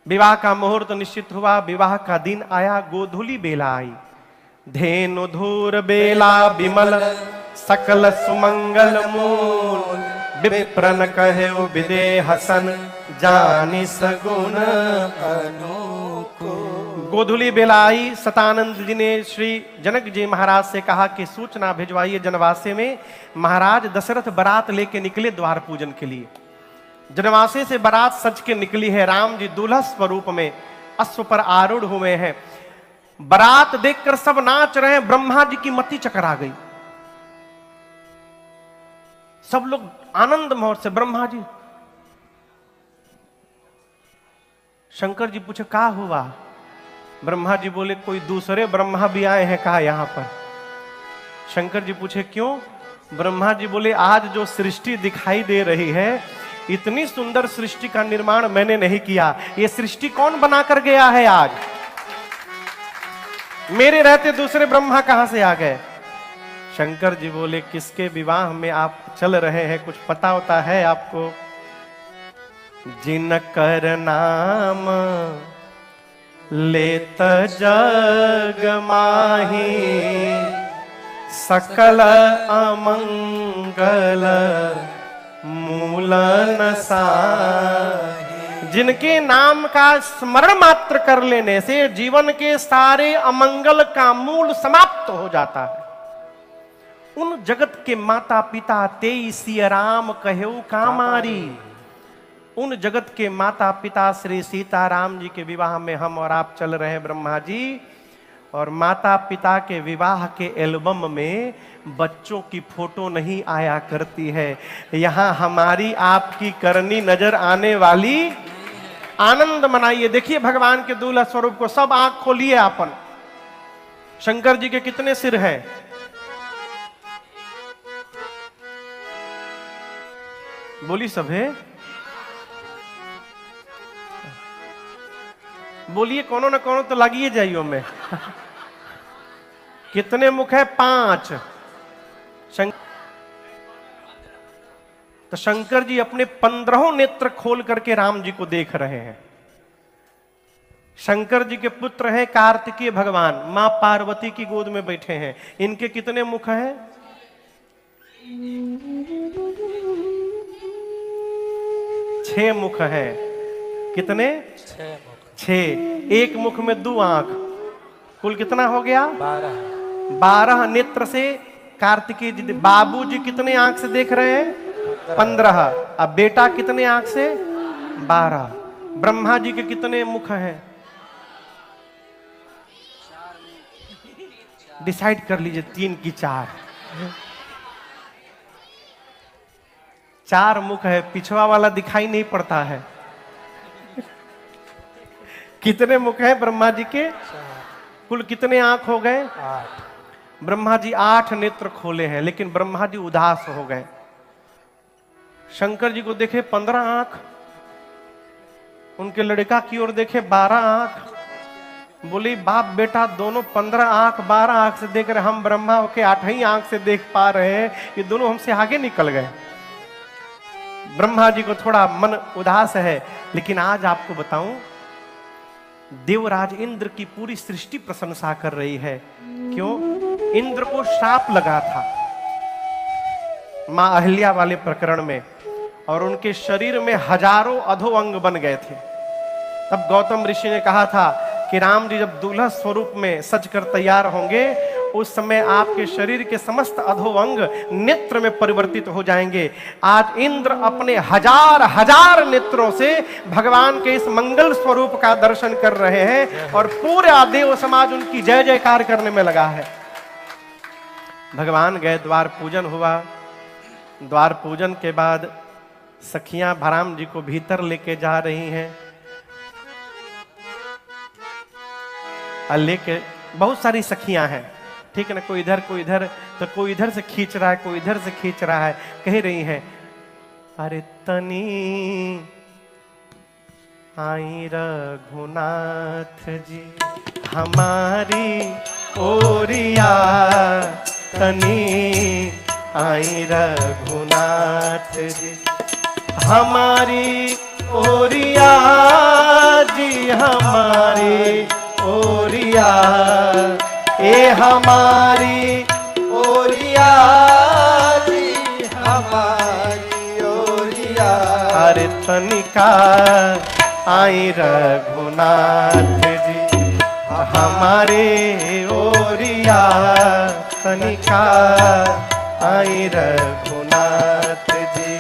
विवाह का मुहूर्त निश्चित हुआ। विवाह का दिन आया, गोधूली बेला आई। धेनु धूर बेला विमल सकल सुमंगल मूल। विप्रन कहे विदेह सन जानि सगुन अनुकूल। गोधूली बेला आई। सतानंद जी ने श्री जनक जी महाराज से कहा कि सूचना भिजवाइए जनवासे में। महाराज दशरथ बारात लेके निकले द्वार पूजन के लिए। जनवासे से बारात सज के निकली है। राम जी दूल्हा स्वरूप में अश्व पर आरूढ़ हुए हैं। बारात देखकर सब नाच रहे हैं। ब्रह्मा जी की मति चकरा गई। सब लोग आनंद मोह से। ब्रह्मा जी, शंकर जी पूछे क्या हुआ? ब्रह्मा जी बोले कोई दूसरे ब्रह्मा भी आए हैं कहा यहां पर? शंकर जी पूछे क्यों? ब्रह्मा जी बोले आज जो सृष्टि दिखाई दे रही है, इतनी सुंदर सृष्टि का निर्माण मैंने नहीं किया। ये सृष्टि कौन बना कर गया है? आज मेरे रहते दूसरे ब्रह्मा कहां से आ गए? शंकर जी बोले किसके विवाह में आप चल रहे हैं, कुछ पता होता है आपको? जिनकर नाम लेत जग माही सकल अमंगल मूल नसाहि। जिनके नाम का स्मरण मात्र कर लेने से जीवन के सारे अमंगल का मूल समाप्त हो जाता है। उन जगत के माता पिता तेई सिया राम कहो कामारी। उन जगत के माता पिता श्री सीताराम जी के विवाह में हम और आप चल रहे हैं ब्रह्मा जी, और माता पिता के विवाह के एल्बम में बच्चों की फोटो नहीं आया करती है। यहां हमारी आपकी करनी नजर आने वाली। आनंद मनाइए। देखिए भगवान के दूल्हा स्वरूप को। सब आंख खोलिए आपन। शंकर जी के कितने सिर हैं? बोली सब है, बोलिए कोनो न कोनो तो लगिए जाइयो में। कितने मुख है? 5। तो शंकर जी अपने 15 नेत्र खोल करके राम जी को देख रहे हैं। शंकर जी के पुत्र हैं कार्तिकेय भगवान, मां पार्वती की गोद में बैठे हैं। इनके कितने मुख हैं? 6 मुख हैं। कितने? 6। एक मुख में 2 आंख, कुल कितना हो गया? 12 नेत्र से कार्तिकेय जी। बाबू जी कितने आंख से देख रहे हैं? 15। अब बेटा कितने आंख से? 12। ब्रह्मा जी के कितने मुख हैं? डिसाइड कर लीजिए, 3 की 4। 4 मुख है, पिछवा वाला दिखाई नहीं पड़ता है। कितने मुख है ब्रह्मा जी के? कुल कितने आंख हो गए? 8। ब्रह्मा जी 8 नेत्र खोले हैं, लेकिन ब्रह्मा जी उदास हो गए। शंकर जी को देखे 15 आंख, उनके लड़का की ओर देखे 12 आंख। बोली बाप बेटा दोनों 15 आंख 12 आंख से देख रहे, हम ब्रह्मा के 8 ही आंख से देख पा रहे हैं, ये दोनों हमसे आगे निकल गए। ब्रह्मा जी को थोड़ा मन उदास है। लेकिन आज आपको बताऊं, देवराज इंद्र की पूरी सृष्टि प्रशंसा कर रही है। क्यों? इंद्र को श्राप लगा था मां अहिल्या वाले प्रकरण में, और उनके शरीर में हजारों अधो अंग बन गए थे। तब गौतम ऋषि ने कहा था कि राम जी जब दूल्हा स्वरूप में सज कर तैयार होंगे, उस समय आपके शरीर के समस्त अधो अंग नेत्र में परिवर्तित हो जाएंगे। आज इंद्र अपने हजार नेत्रों से भगवान के इस मंगल स्वरूप का दर्शन कर रहे हैं, और पूरा देव समाज उनकी जय जयकार करने में लगा है। भगवान गए, द्वार पूजन हुआ। द्वार पूजन के बाद सखियां भराम जी को भीतर लेके जा रही हैं। लेके बहुत सारी सखियां हैं, ठीक है ना, कोई इधर कोई इधर, तो कोई इधर से खींच रहा है, कोई इधर से खींच रहा है। कह रही हैं, अरे तनी आई रघुनाथ जी हमारी ओरिया, तनी आई रघुनाथ जी हमारी ओरिया जी, हमारी ओरिया, ए हमारी ओरिया जी हमारी ओरिया। अरे तनिका आई रघुनाथ जी हमारे ओरिया, तनिका आई रघुनाथ जी।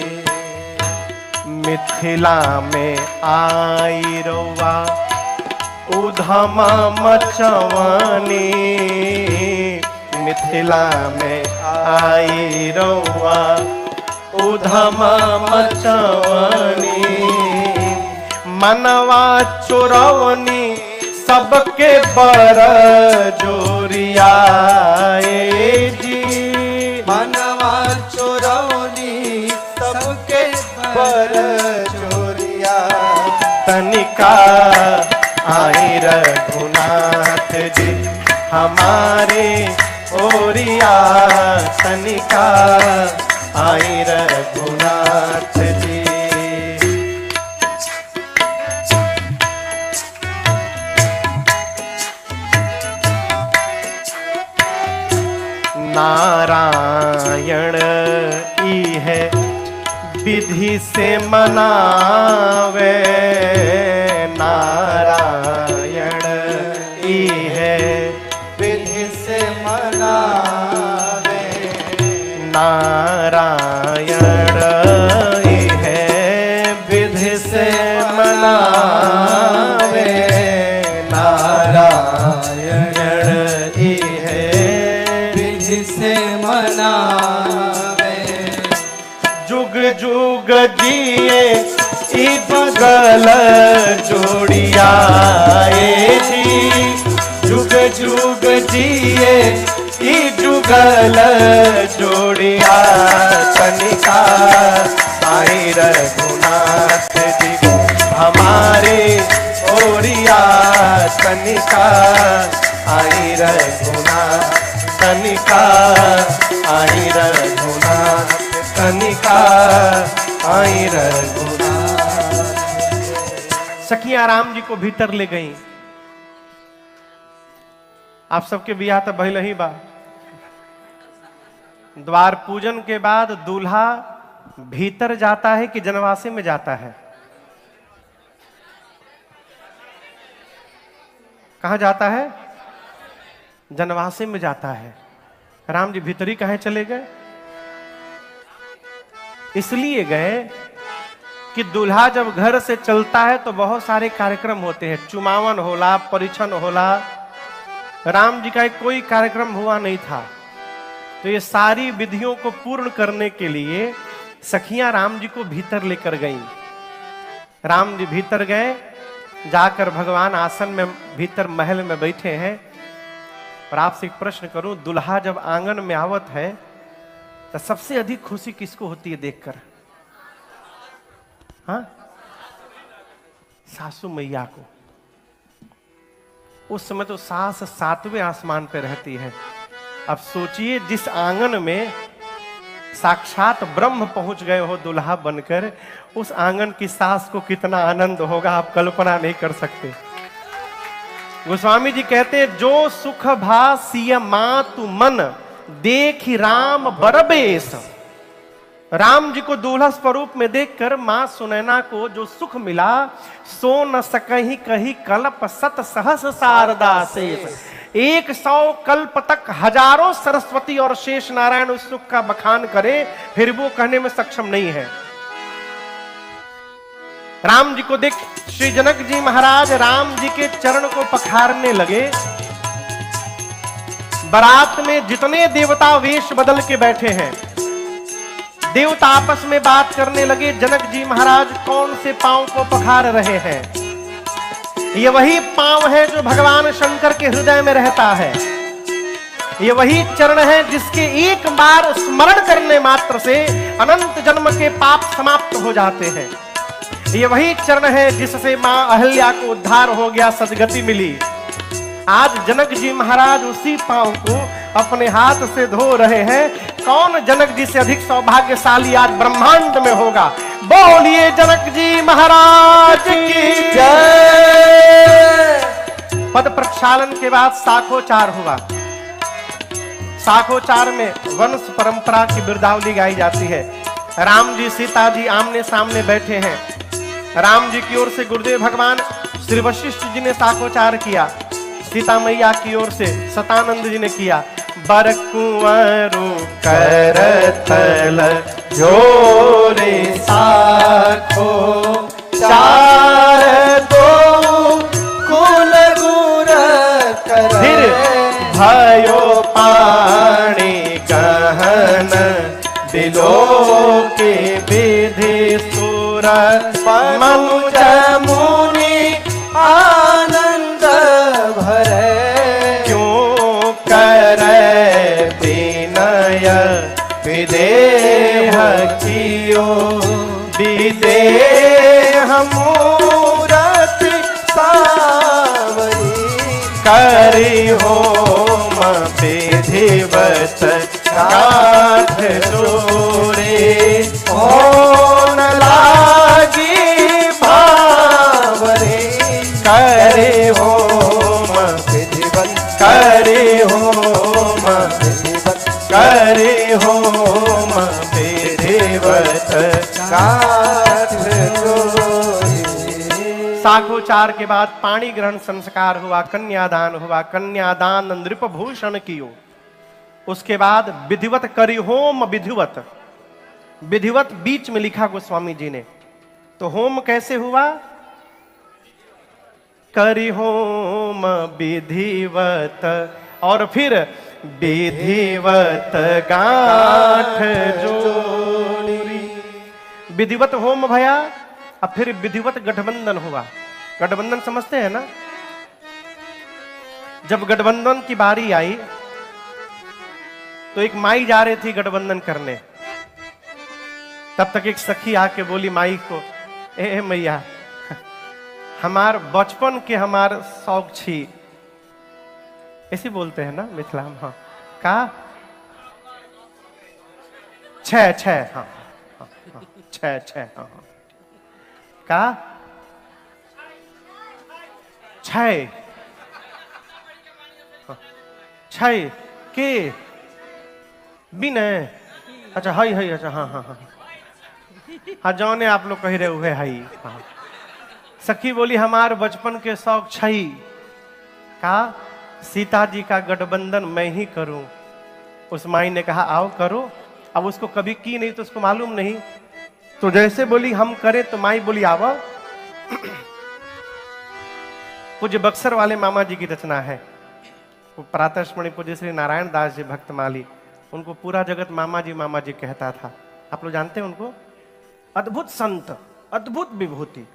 मिथिला में आई रवा उधम मचवानी, मिथिला में आई रवा उधम मचवानी। मनवा चुरवनी सबके बर जोरिया जी, मनवा चोरौनी सबके पर चोरिया। तनिका आई रघुनाथ जी हमारे ओरिया, तनिका आई रघुनाथ जी। विधि से मनावे नारायण ई है, विधि से मनावे नारायण ई है, विधि से मनावे नारायण ई है, विधि से मनावे जुग जुग जिए ई जुगल जोड़िया जी, जुग जुग जिए ई जुगल जोड़िया कनिका आई रघुनाथ जी हमारे ओरिया कनिका आई रघुनाथ, कनिका आई रघुनाथ, कनिका आई रघुनाथ। सखियां राम जी को भीतर ले गई। आप सबके बियाह तो भइल ही बा। द्वार पूजन के बाद दूल्हा भीतर जाता है कि जनवासे में जाता है? कहां जाता है? जनवासे में जाता है। राम जी भीतरी कहां चले गए? इसलिए गए कि दूल्हा जब घर से चलता है तो बहुत सारे कार्यक्रम होते हैं, चुमावन होला, परिछन होला। राम जी का कोई कार्यक्रम हुआ नहीं था, तो ये सारी विधियों को पूर्ण करने के लिए सखियां राम जी को भीतर लेकर गईं। राम जी भीतर गए, जाकर भगवान आसन में भीतर महल में बैठे हैं। और आपसे एक प्रश्न करूं, दुल्हा जब आंगन में आवत है तो सबसे अधिक खुशी किसको होती है देखकर? हाँ, सासू मैया को। उस समय तो सास 7वें आसमान पे रहती है। अब सोचिए, जिस आंगन में साक्षात ब्रह्म पहुंच गए हो दुल्हा बनकर, उस आंगन की सास को कितना आनंद होगा, आप कल्पना नहीं कर सकते। गोस्वामी जी कहते हैं, जो सुख भासिय मातु मन देखी राम बरबेस। राम जी को दूल्हा स्वरूप में देखकर मां सुनैना को जो सुख मिला, सो न सकही कही कल्प सत सहस शारदा शेष। 100 कल्प तक हजारों सरस्वती और शेष नारायण उस सुख का बखान करे, फिर वो कहने में सक्षम नहीं है। राम जी को देख श्री जनक जी महाराज राम जी के चरण को पखारने लगे। बारात में जितने देवता वेश बदल के बैठे हैं, देवता आपस में बात करने लगे, जनक जी महाराज कौन से पांव को पखार रहे हैं? ये वही पांव है जो भगवान शंकर के हृदय में रहता है। ये वही चरण है जिसके एक बार स्मरण करने मात्र से अनंत जन्म के पाप समाप्त हो जाते हैं। ये वही चरण है जिससे मां अहल्या को उद्धार हो गया, सदगति मिली। आज जनक जी महाराज उसी पांव को अपने हाथ से धो रहे हैं। कौन जनक जी से अधिक सौभाग्यशाली आज ब्रह्मांड में होगा? बोलिए जनक जी महाराज की जय। पद प्रक्षालन के बाद साखोचार हुआ। साखोचार में वंश परंपरा की बिरदावली गाई जाती है। राम जी सीता जी आमने सामने बैठे हैं। राम जी की ओर से गुरुदेव भगवान श्री वशिष्ठ जी ने साखोचार किया, सीता मैया की ओर से सतानंद जी ने किया। बर कुंवरु करतल जोरे साखो चार दो कुल गुर कर फिर भयो पाणी गहन बिलो के विधि सुर मनुज मुनि आनंद भरे क्यों करे विनय विदेह कियो विदेह मूरत सावरी करी होम विधिवत काठ जोरे होन लागी भावरे करे होम विधिवत करे होम विधिवत करे होम विधिवत विधिवत गांठ जोड़ी। शाखोचार के बाद पाणी ग्रहण संस्कार हुआ, कन्यादान हुआ, कन्यादान नृपभूषण कियो। उसके बाद विधिवत करी होम, विधिवत, विधिवत बीच में लिखा गोस्वामी जी ने। तो होम कैसे हुआ? करी होम विधिवत, और फिर विधिवत गांठ जोड़ी। विधिवत होम भया, अब फिर विधिवत गठबंधन हुआ। गठबंधन समझते हैं ना? जब गठबंधन की बारी आई तो एक माई जा रही थी गठबंधन करने। तब तक एक सखी आके बोली माई को, ए मैया, हमार बचपन के हमार शौक छी। ऐसे बोलते हैं ना मिथिला में? हाँ, का छह छह, हाँ हाँ हाँ, छह छह, हाँ हाँ, का छह, छह के बिन है। अच्छा हई हई, अच्छा हाँ हाँ हाँ हाँ, जौने आप लोग कह रहे हुए हई। हाँ, सखी बोली हमार बचपन के शौक छई का सीता जी का गठबंधन मैं ही करूं। उस माई ने कहा आओ करो। अब उसको कभी की नहीं तो उसको मालूम नहीं, तो जैसे बोली हम करें तो माई बोली आओ। पूज्य बक्सर वाले मामा जी की रचना है, वो प्रातस्मरणीय पूज्य श्री नारायण दास जी भक्तमाली, उनको पूरा जगत मामा जी कहता था। आप लोग जानते हैं उनको? अद्भुत संत, अद्भुत विभूति।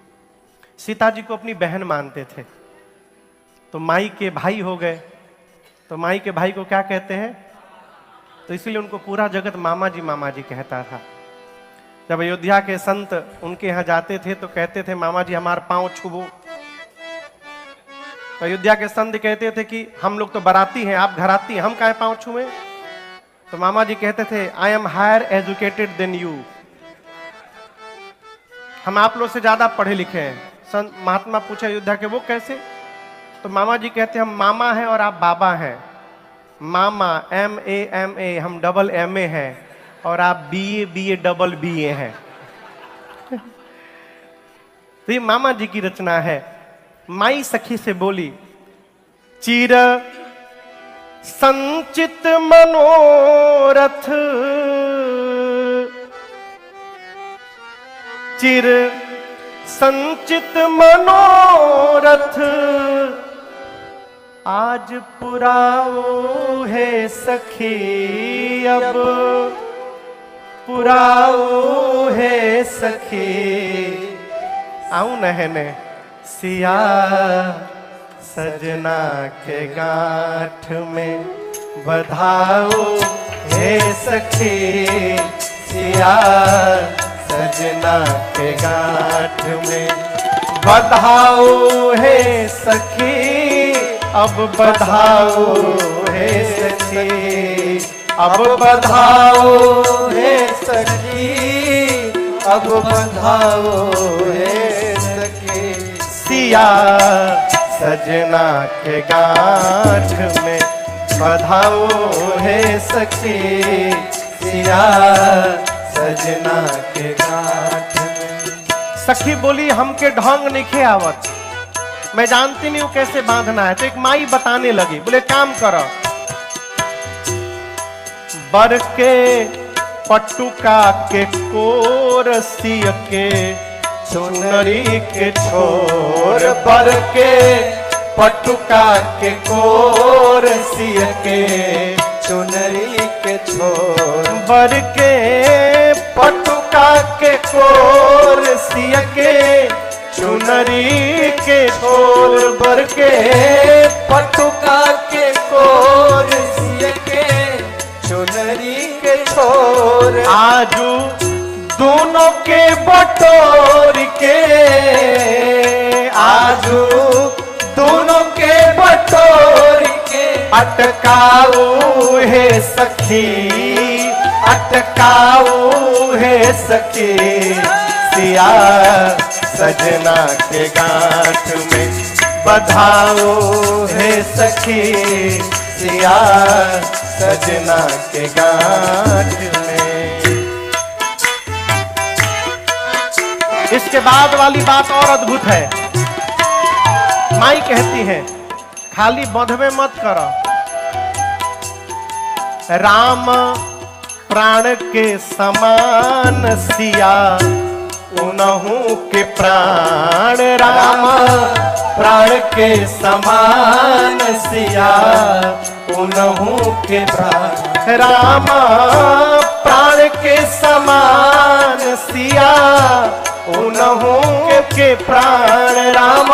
सीता जी को अपनी बहन मानते थे, तो माई के भाई हो गए, तो माई के भाई को क्या कहते हैं? तो इसीलिए उनको पूरा जगत मामा जी कहता था। जब अयोध्या के संत उनके यहाँ जाते थे तो कहते थे मामा जी हमार पांव छुबो। तो अयोध्या के संत कहते थे कि हम लोग तो बाराती हैं, आप घराती हैं, हम काहे पांव छुए? तो मामा जी कहते थे I am higher educated than you, हम आप लोग से ज्यादा पढ़े लिखे हैं। संत महात्मा पूछे अयोध्या के वो कैसे? तो मामा जी कहते हम मामा हैं और आप बाबा हैं। मामा MA हम डबल MA हैं, और आप BA डबल BA हैं। तो ये मामा जी की रचना है। माई सखी से बोली चिर संचित मनोरथ, चिर संचित मनोरथ, आज पुराओ है सखी, अब पुराओ है सखी। आऊं नहने सिया सजना के गांठ में, बधाओ है सखी, सिया सजना के गांठ में, बधाओ है सखी, अब बधाओ है सखी, अब बधाओ है सखी, अब बधाओ है सखी। सिया सजना के गांठ में, बधाओ है सखी, सिया सजना के गांठ में। सखी बोली हमके ढंग नहीं आवत, मैं जानती नहीं हूं कैसे बांधना है। तो एक माई बताने लगी, बोले काम करो, बर के पटुका के कोर सिय के, चुनरी के छोर, बर के पटुका के कोर सिय के, चुनरी के छोर, बर के पटुका के कोर सिय के, चुनरी के छोर, बर के पटुका के कोर सिय के, चुनरी के छोर, आजू दोनों के बटोर के, आजू दोनों के बटोर के, अटकाऊ है सखी, अटकाऊ है सखी, सिया सजना के गांठ में, बधाओ है सखी, सिया सजना के गांठ में। इसके बाद वाली बात और अद्भुत है। माई कहती है खाली बंधवे मत करो, राम प्राण के समान सिया उनहु के प्राण, राम प्राण के समान सिया उनहु के प्राण, राम प्राण के समान सिया उनहु के प्राण, राम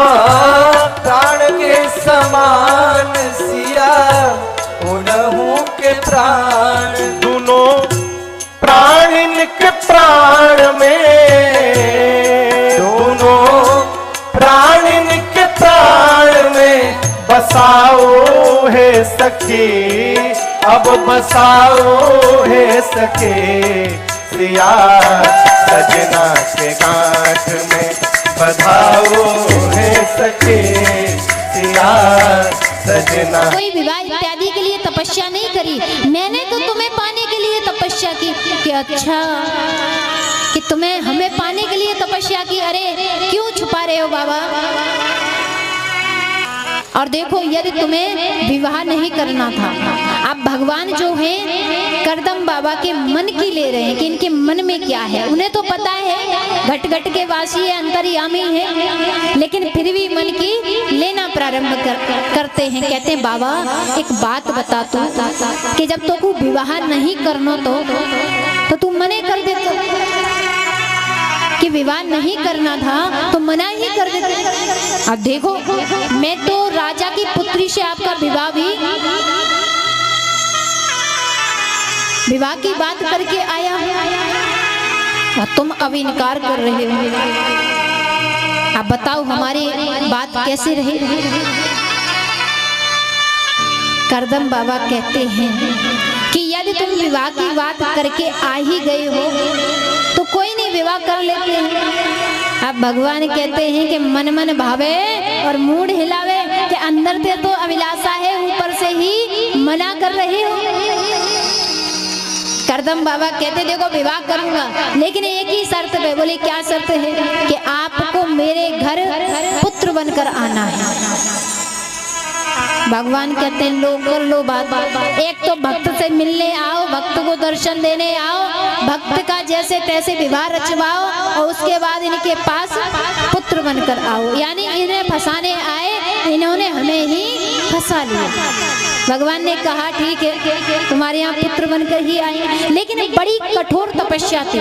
प्राण के समान सिया उनहु के प्राण, दोनों प्राण इनके प्राण में, दोनों प्राण इनके प्राण में बसाओ है सखी, अब बसाओ है सखी, सिया सजना के गांठ में बधाओ है सखी, सिया सजना। कोई विवाह इत्यादि के लिए तपस्या नहीं करी, मैंने तो तुम्हें पाने के लिए तपस्या की। कि अच्छा कि तुम्हें हमें पाने के लिए तपस्या की, अरे क्यों छुपा रहे हो बाबा? और देखो यदि तुम्हें विवाह नहीं करना था, अब भगवान जो हैं करदम बाबा के मन की ले रहे हैं कि इनके मन में क्या है। उन्हें तो पता है घट घट के वासी है, अंतर्यामी है, लेकिन फिर भी मन की लेना प्रारंभ करते हैं। कहते हैं बाबा एक बात बता तू कि जब तो विवाह नहीं करना तो तू मने कर देता कि विवाह नहीं करना था तो मना ही कर देते। अब देखो मैं तो राजा की पुत्री से आपका विवाह की बात करके आया और तुम अब इनकार कर रहे हो। अब बताओ हमारी बात कैसे रहे? करदम बाबा कहते हैं कि यदि तुम विवाह की बात करके आ ही गए हो तो कोई नहीं, विवाह कर लेते हैं। अब भगवान कहते हैं कि मन मन भावे और मूड हिलावे, कि अंदर से तो अभिलाषा है, ऊपर से ही मना कर रही हो। करदम बाबा कहते देखो विवाह करूंगा, लेकिन एक ही शर्त पे। बोले क्या शर्त है? कि आपको मेरे घर पुत्र बनकर आना है। भगवान कहते हैं लो कर लो बात, एक तो भक्त से मिलने आओ, भक्त को दर्शन देने आओ, भक्त का जैसे तैसे विवाह रचवाओ और उसके बाद इनके पास पुत्र बनकर आओ। यानी इन्हें फंसाने आए, इन्होंने हमें ही फंसा लिया। भगवान ने कहा ठीक है तुम्हारे यहाँ पुत्र बनकर ही आए, लेकिन बड़ी कठोर तपस्या थी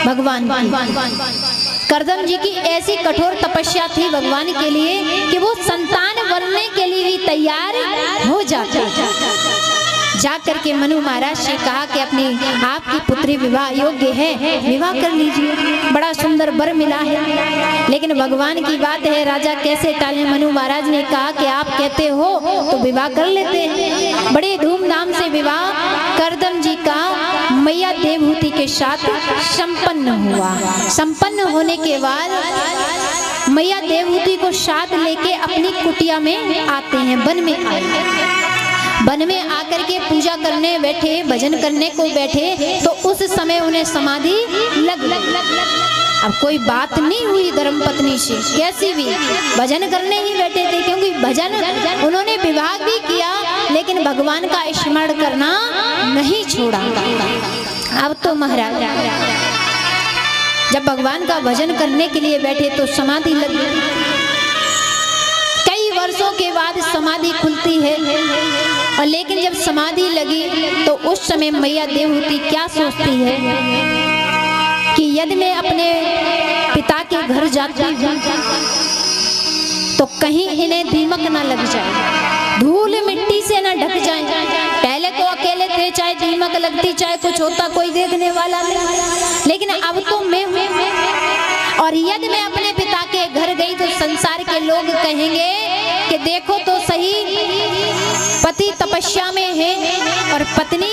भगवान की। करदम जी की ऐसी कठोर तपस्या थी भगवान के लिए कि वो संतान बनने के लिए भी तैयार हो जाते। जा करके मनु महाराज से कहा कि अपनी आपकी पुत्री विवाह योग्य है, विवाह कर लीजिए, बड़ा सुंदर वर मिला है। लेकिन भगवान की बात है, राजा कैसे टाले? मनु महाराज ने कहा कि आप कहते हो तो विवाह कर लेते हैं। बड़े धूमधाम से विवाह करदम जी का मैया देवहूति के साथ संपन्न हुआ। संपन्न होने के बाद मैया देवहूति को साथ लेके अपनी कुटिया में आते हैं, वन में आए। वन में आकर के पूजा करने बैठे, भजन करने को बैठे तो उस समय उन्हें समाधि लग। अब कोई बात नहीं हुई धर्मपत्नी से, कैसी भी भजन करने ही बैठे थे, क्योंकि भजन उन्होंने विवाह भी किया लेकिन भगवान का स्मरण करना नहीं छोड़ा। अब तो महाराज जब भगवान का भजन करने के लिए बैठे तो समाधि लग गई। कई वर्षों के बाद समाधि खुलती है, और लेकिन जब समाधि लगी तो उस समय मैया देवहूति क्या सोचती है कि यदि मैं अपने पिता के घर जाती हूँ तो कहीं इन्हें दीमक ना लग जाए, धूल मिट्टी से ना ढक जाए। पहले तो अकेले थे, चाहे दीमक लगती चाहे कुछ होता, कोई देखने वाला नहीं, लेकिन अब तो मैं और यदि मैं अपने पिता के घर गई तो संसार के लोग कहेंगे कि देखो तो सही, पति तपस्या में है और पत्नी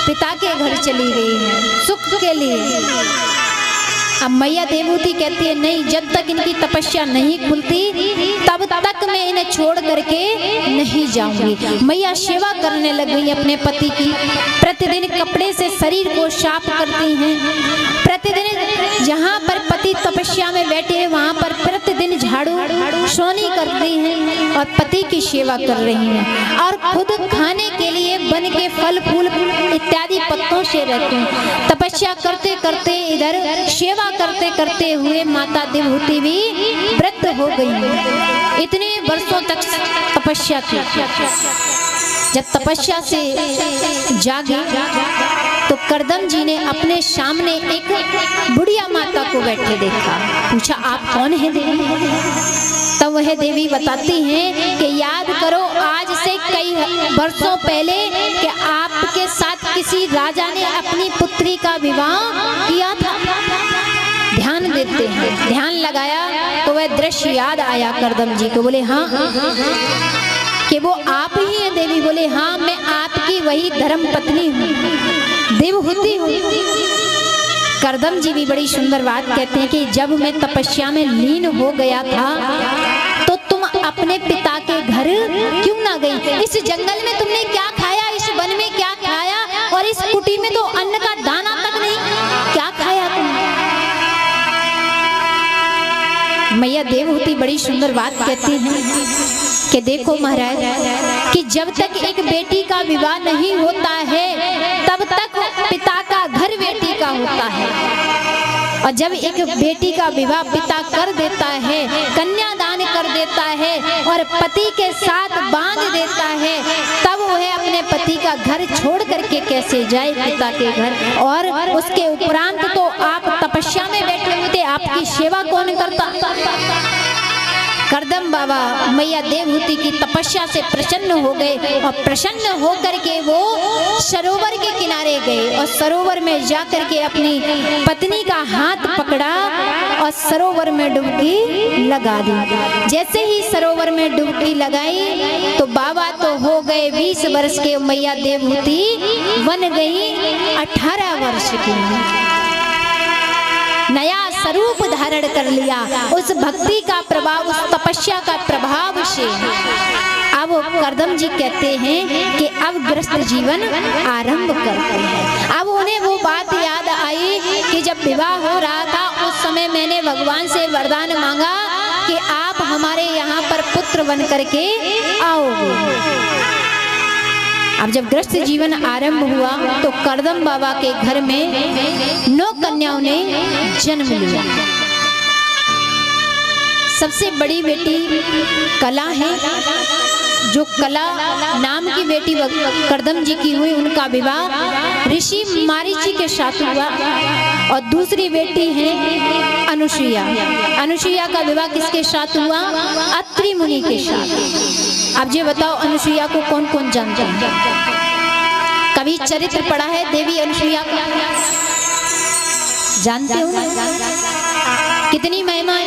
पिता के घर चली गई है सुख के लिए। अब मैया देवहूति कहती है नहीं, जब तक इनकी तपस्या नहीं खुलती तब तक मैं इन्हें छोड़ करके नहीं जाऊंगी। मैया सेवा करने लग गई अपने पति की। प्रतिदिन कपड़े से शरीर को साफ करती हैं, प्रतिदिन जहाँ कर रही हैं और पति की सेवा कर रही हैं और खुद खाने के लिए बन के फल फूल इत्यादि पत्तों से रहते हैं। तपस्या करते करते इधर सेवा करते करते हुए माता देवहूति भी वृद्ध हो गई। इतने वर्षों तक तपस्या की। जब तपस्या से जागी तो करदम जी ने अपने सामने एक बुढ़िया माता को बैठे देखा। पूछा, आप कौन है देवी? तब वह देवी बताती हैं कि याद करो, आज से कई वर्षों पहले कि आपके साथ किसी राजा ने अपनी पुत्री का विवाह किया था। ध्यान देते हैं, ध्यान लगाया तो वह दृश्य याद आया करदम जी को। बोले हाँ कि वो आप ही हैं देवी? बोले हाँ, मैं आपकी वही धर्म पत्नी हूँ, देवहूति हूँ। करदम जी भी बड़ी सुंदर बात कहते हैं कि जब मैं तपस्या में लीन हो गया था तो तुम अपने पिता के घर क्यों ना गई? इस जंगल में तुमने क्या खाया, इस वन में क्या खाया, और इस कुटी में तो अन्न का दाना तक नहीं, क्या खाया तुमने? मैया देवहूति बड़ी सुंदर बात कहती हैं कि देखो महाराज, कि जब तक एक बेटी का विवाह नहीं होता है तब तक पिता का घर बेटी का होता है, और जब एक बेटी का विवाह पिता कर देता है, कन्यादान कर देता है और पति के साथ बांध देता है, तब वह अपने पति का घर छोड़ करके कैसे जाए पिता के घर? और उसके उपरांत तो आप तपस्या में बैठे हुए थे, आपकी सेवा कौन करता? करदम बाबा मैया देवहूति की तपस्या से प्रसन्न हो गए और प्रसन्न होकर के वो सरोवर के किनारे गए और सरोवर में जाकर के अपनी पत्नी का हाथ पकड़ा और सरोवर में डुबकी लगा दी। जैसे ही सरोवर में डुबकी लगाई तो बाबा तो हो गए 20 वर्ष के, मैया देवहूति बन गई 18 वर्ष की। नया स्वरूप धारण कर लिया उस भक्ति का प्रभाव, उस तपस्या का प्रभाव से। अब करदम जी कहते हैं कि अब गृहस्थ जीवन आरंभ करते हैं। अब उन्हें वो बात याद आई कि जब विवाह हो रहा था उस समय मैंने भगवान से वरदान मांगा कि आप हमारे यहाँ पर पुत्र बन करके आओगे। अब जब गृहस्थ जीवन आरंभ हुआ तो करदम बाबा के घर में 9 कन्याओं ने जन्म लिया। सबसे बड़ी बेटी कला है, जो कला नाम की बेटी करदम जी की हुई, उनका विवाह ऋषि मारीची के साथ हुआ। और दूसरी बेटी है अनुसुईया। अनुसुईया का विवाह किसके साथ हुआ? अत्रि मुनि के साथ। अब ये बताओ, अनुसुईया को कौन कौन जानता है? कभी चरित्र पढ़ा है देवी अनुसुईया का? जानते हो ना कितनी महिमा है?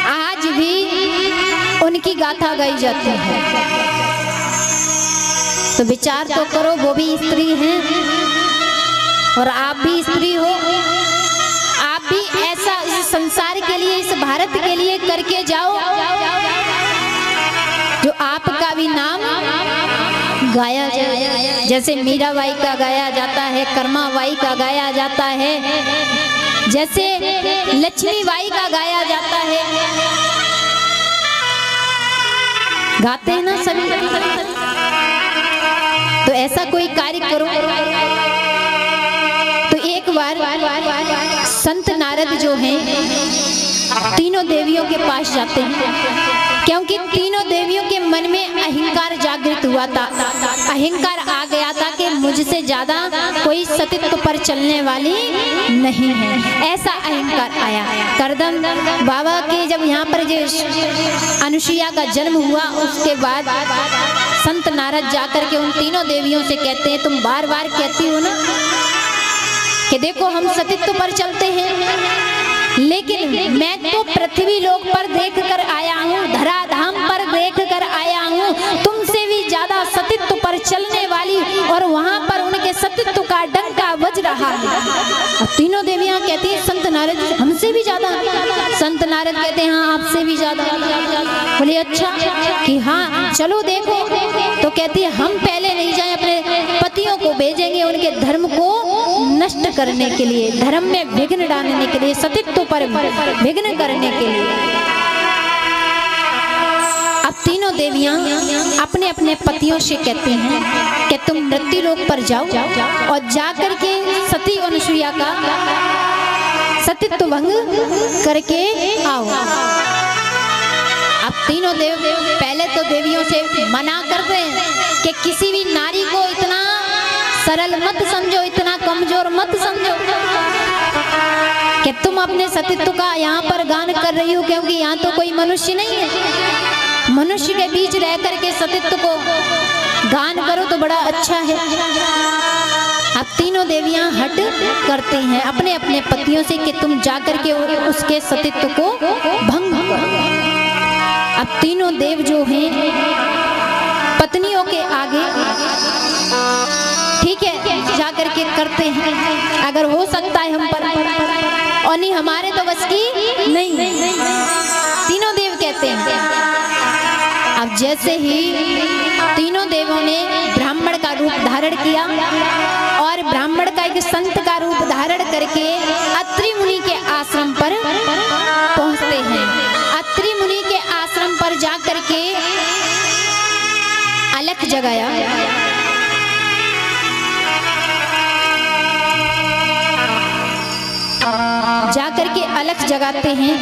आज भी उनकी गाथा गाई जाती है। तो विचार तो करो, वो भी स्त्री हैं और आप भी स्त्री हो। आप भी ऐसा इस संसार के लिए, इस भारत के लिए करके जाओ जो आपका भी नाम गाया जाए। जैसे मीराबाई का गाया जाता है, कर्माबाई का गाया जाता है, जैसे लक्ष्मीबाई का गाया जाता है। गाते हैं ना सभी? तो ऐसा कोई कार्य करो। तो एक बार संत नारद जो हैं तीनों देवियों के पास जाते हैं, क्योंकि तीनों देवियों के मन में अहंकार जागृत हुआ था। अहंकार आ गया था कि मुझसे ज्यादा कोई सतीत्व पर चलने वाली नहीं है, ऐसा अहंकार आया। करदम बाबा के जब यहाँ पर जो अनुसुईया का जन्म हुआ, उसके बाद संत नारद जाकर के उन तीनों देवियों से कहते हैं, तुम बार बार कहती हो ना कि देखो हम सतीत्व पर चलते हैं, लेकिन मैं तो पृथ्वी लोक पर देख कर आया हूँ, धराधाम पर देख कर आया हूँ, तुमसे भी ज्यादा सतीत्व पर चलने वाली, और वहाँ पर उनके सतीत्व का डंका बज रहा है। और तीनों देवियाँ कहती हैं संत नारद हमसे भी ज्यादा। संत नारद कहते हैं हाँ आपसे भी ज्यादा। बोले अच्छा कि हाँ चलो देखो। तो कहती है हम पहले नहीं जाए, अपने पतियों को भेजेंगे उनके धर्म को नष्ट करने के लिए, धर्म में विघ्न डालने के लिए, सतीत्व पर विघ्न करने के लिए। तीनों देवियां अपने अपने पतियों से कहते हैं कि तुम मृत्यु लोक पर जाओ और जाकर के सती अनुसुईया का सतीत्व भंग करके आओ। अब तीनों देव पहले तो देवियों से मना करते हैं कि किसी भी नारी को इतना सरल मत समझो, इतना कमजोर मत समझो कि तुम अपने सतीत्व का यहाँ पर गान कर रही हो, क्योंकि यहाँ तो कोई मनुष्य नहीं है। मनुष्य के बीच रह करके सतीत्व को गान करो तो बड़ा अच्छा है। अब तीनों देवियां हट करते हैं अपने अपने पतियों से कि तुम जाकर के उसके सतीत्व को भंग करो। अब तीनों देव जो हैं पत्नियों के आगे ठीक है जाकर के करते हैं, अगर हो सकता है हम पर, और नहीं हमारे तो बस की नहीं, तीनों देव कहते हैं। अब जैसे ही तीनों देवों ने ब्राह्मण का रूप धारण किया और ब्राह्मण का एक संत का रूप धारण करके अत्रि मुनि के आश्रम पर पहुंचते हैं। अत्रि मुनि के आश्रम पर जाकर के अलख जगाया, जाकर के अलख जगाते हैं।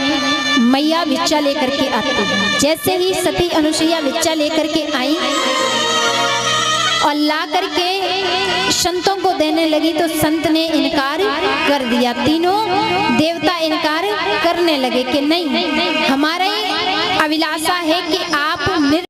मैया भिक्षा लेकर के आते हैं। जैसे ही सती अनुसुईया भिक्षा लेकर के आई और ला करके संतों को देने लगी तो संत ने इनकार कर दिया। तीनों देवता इनकार करने लगे कि नहीं, हमारा अभिलाषा है कि आप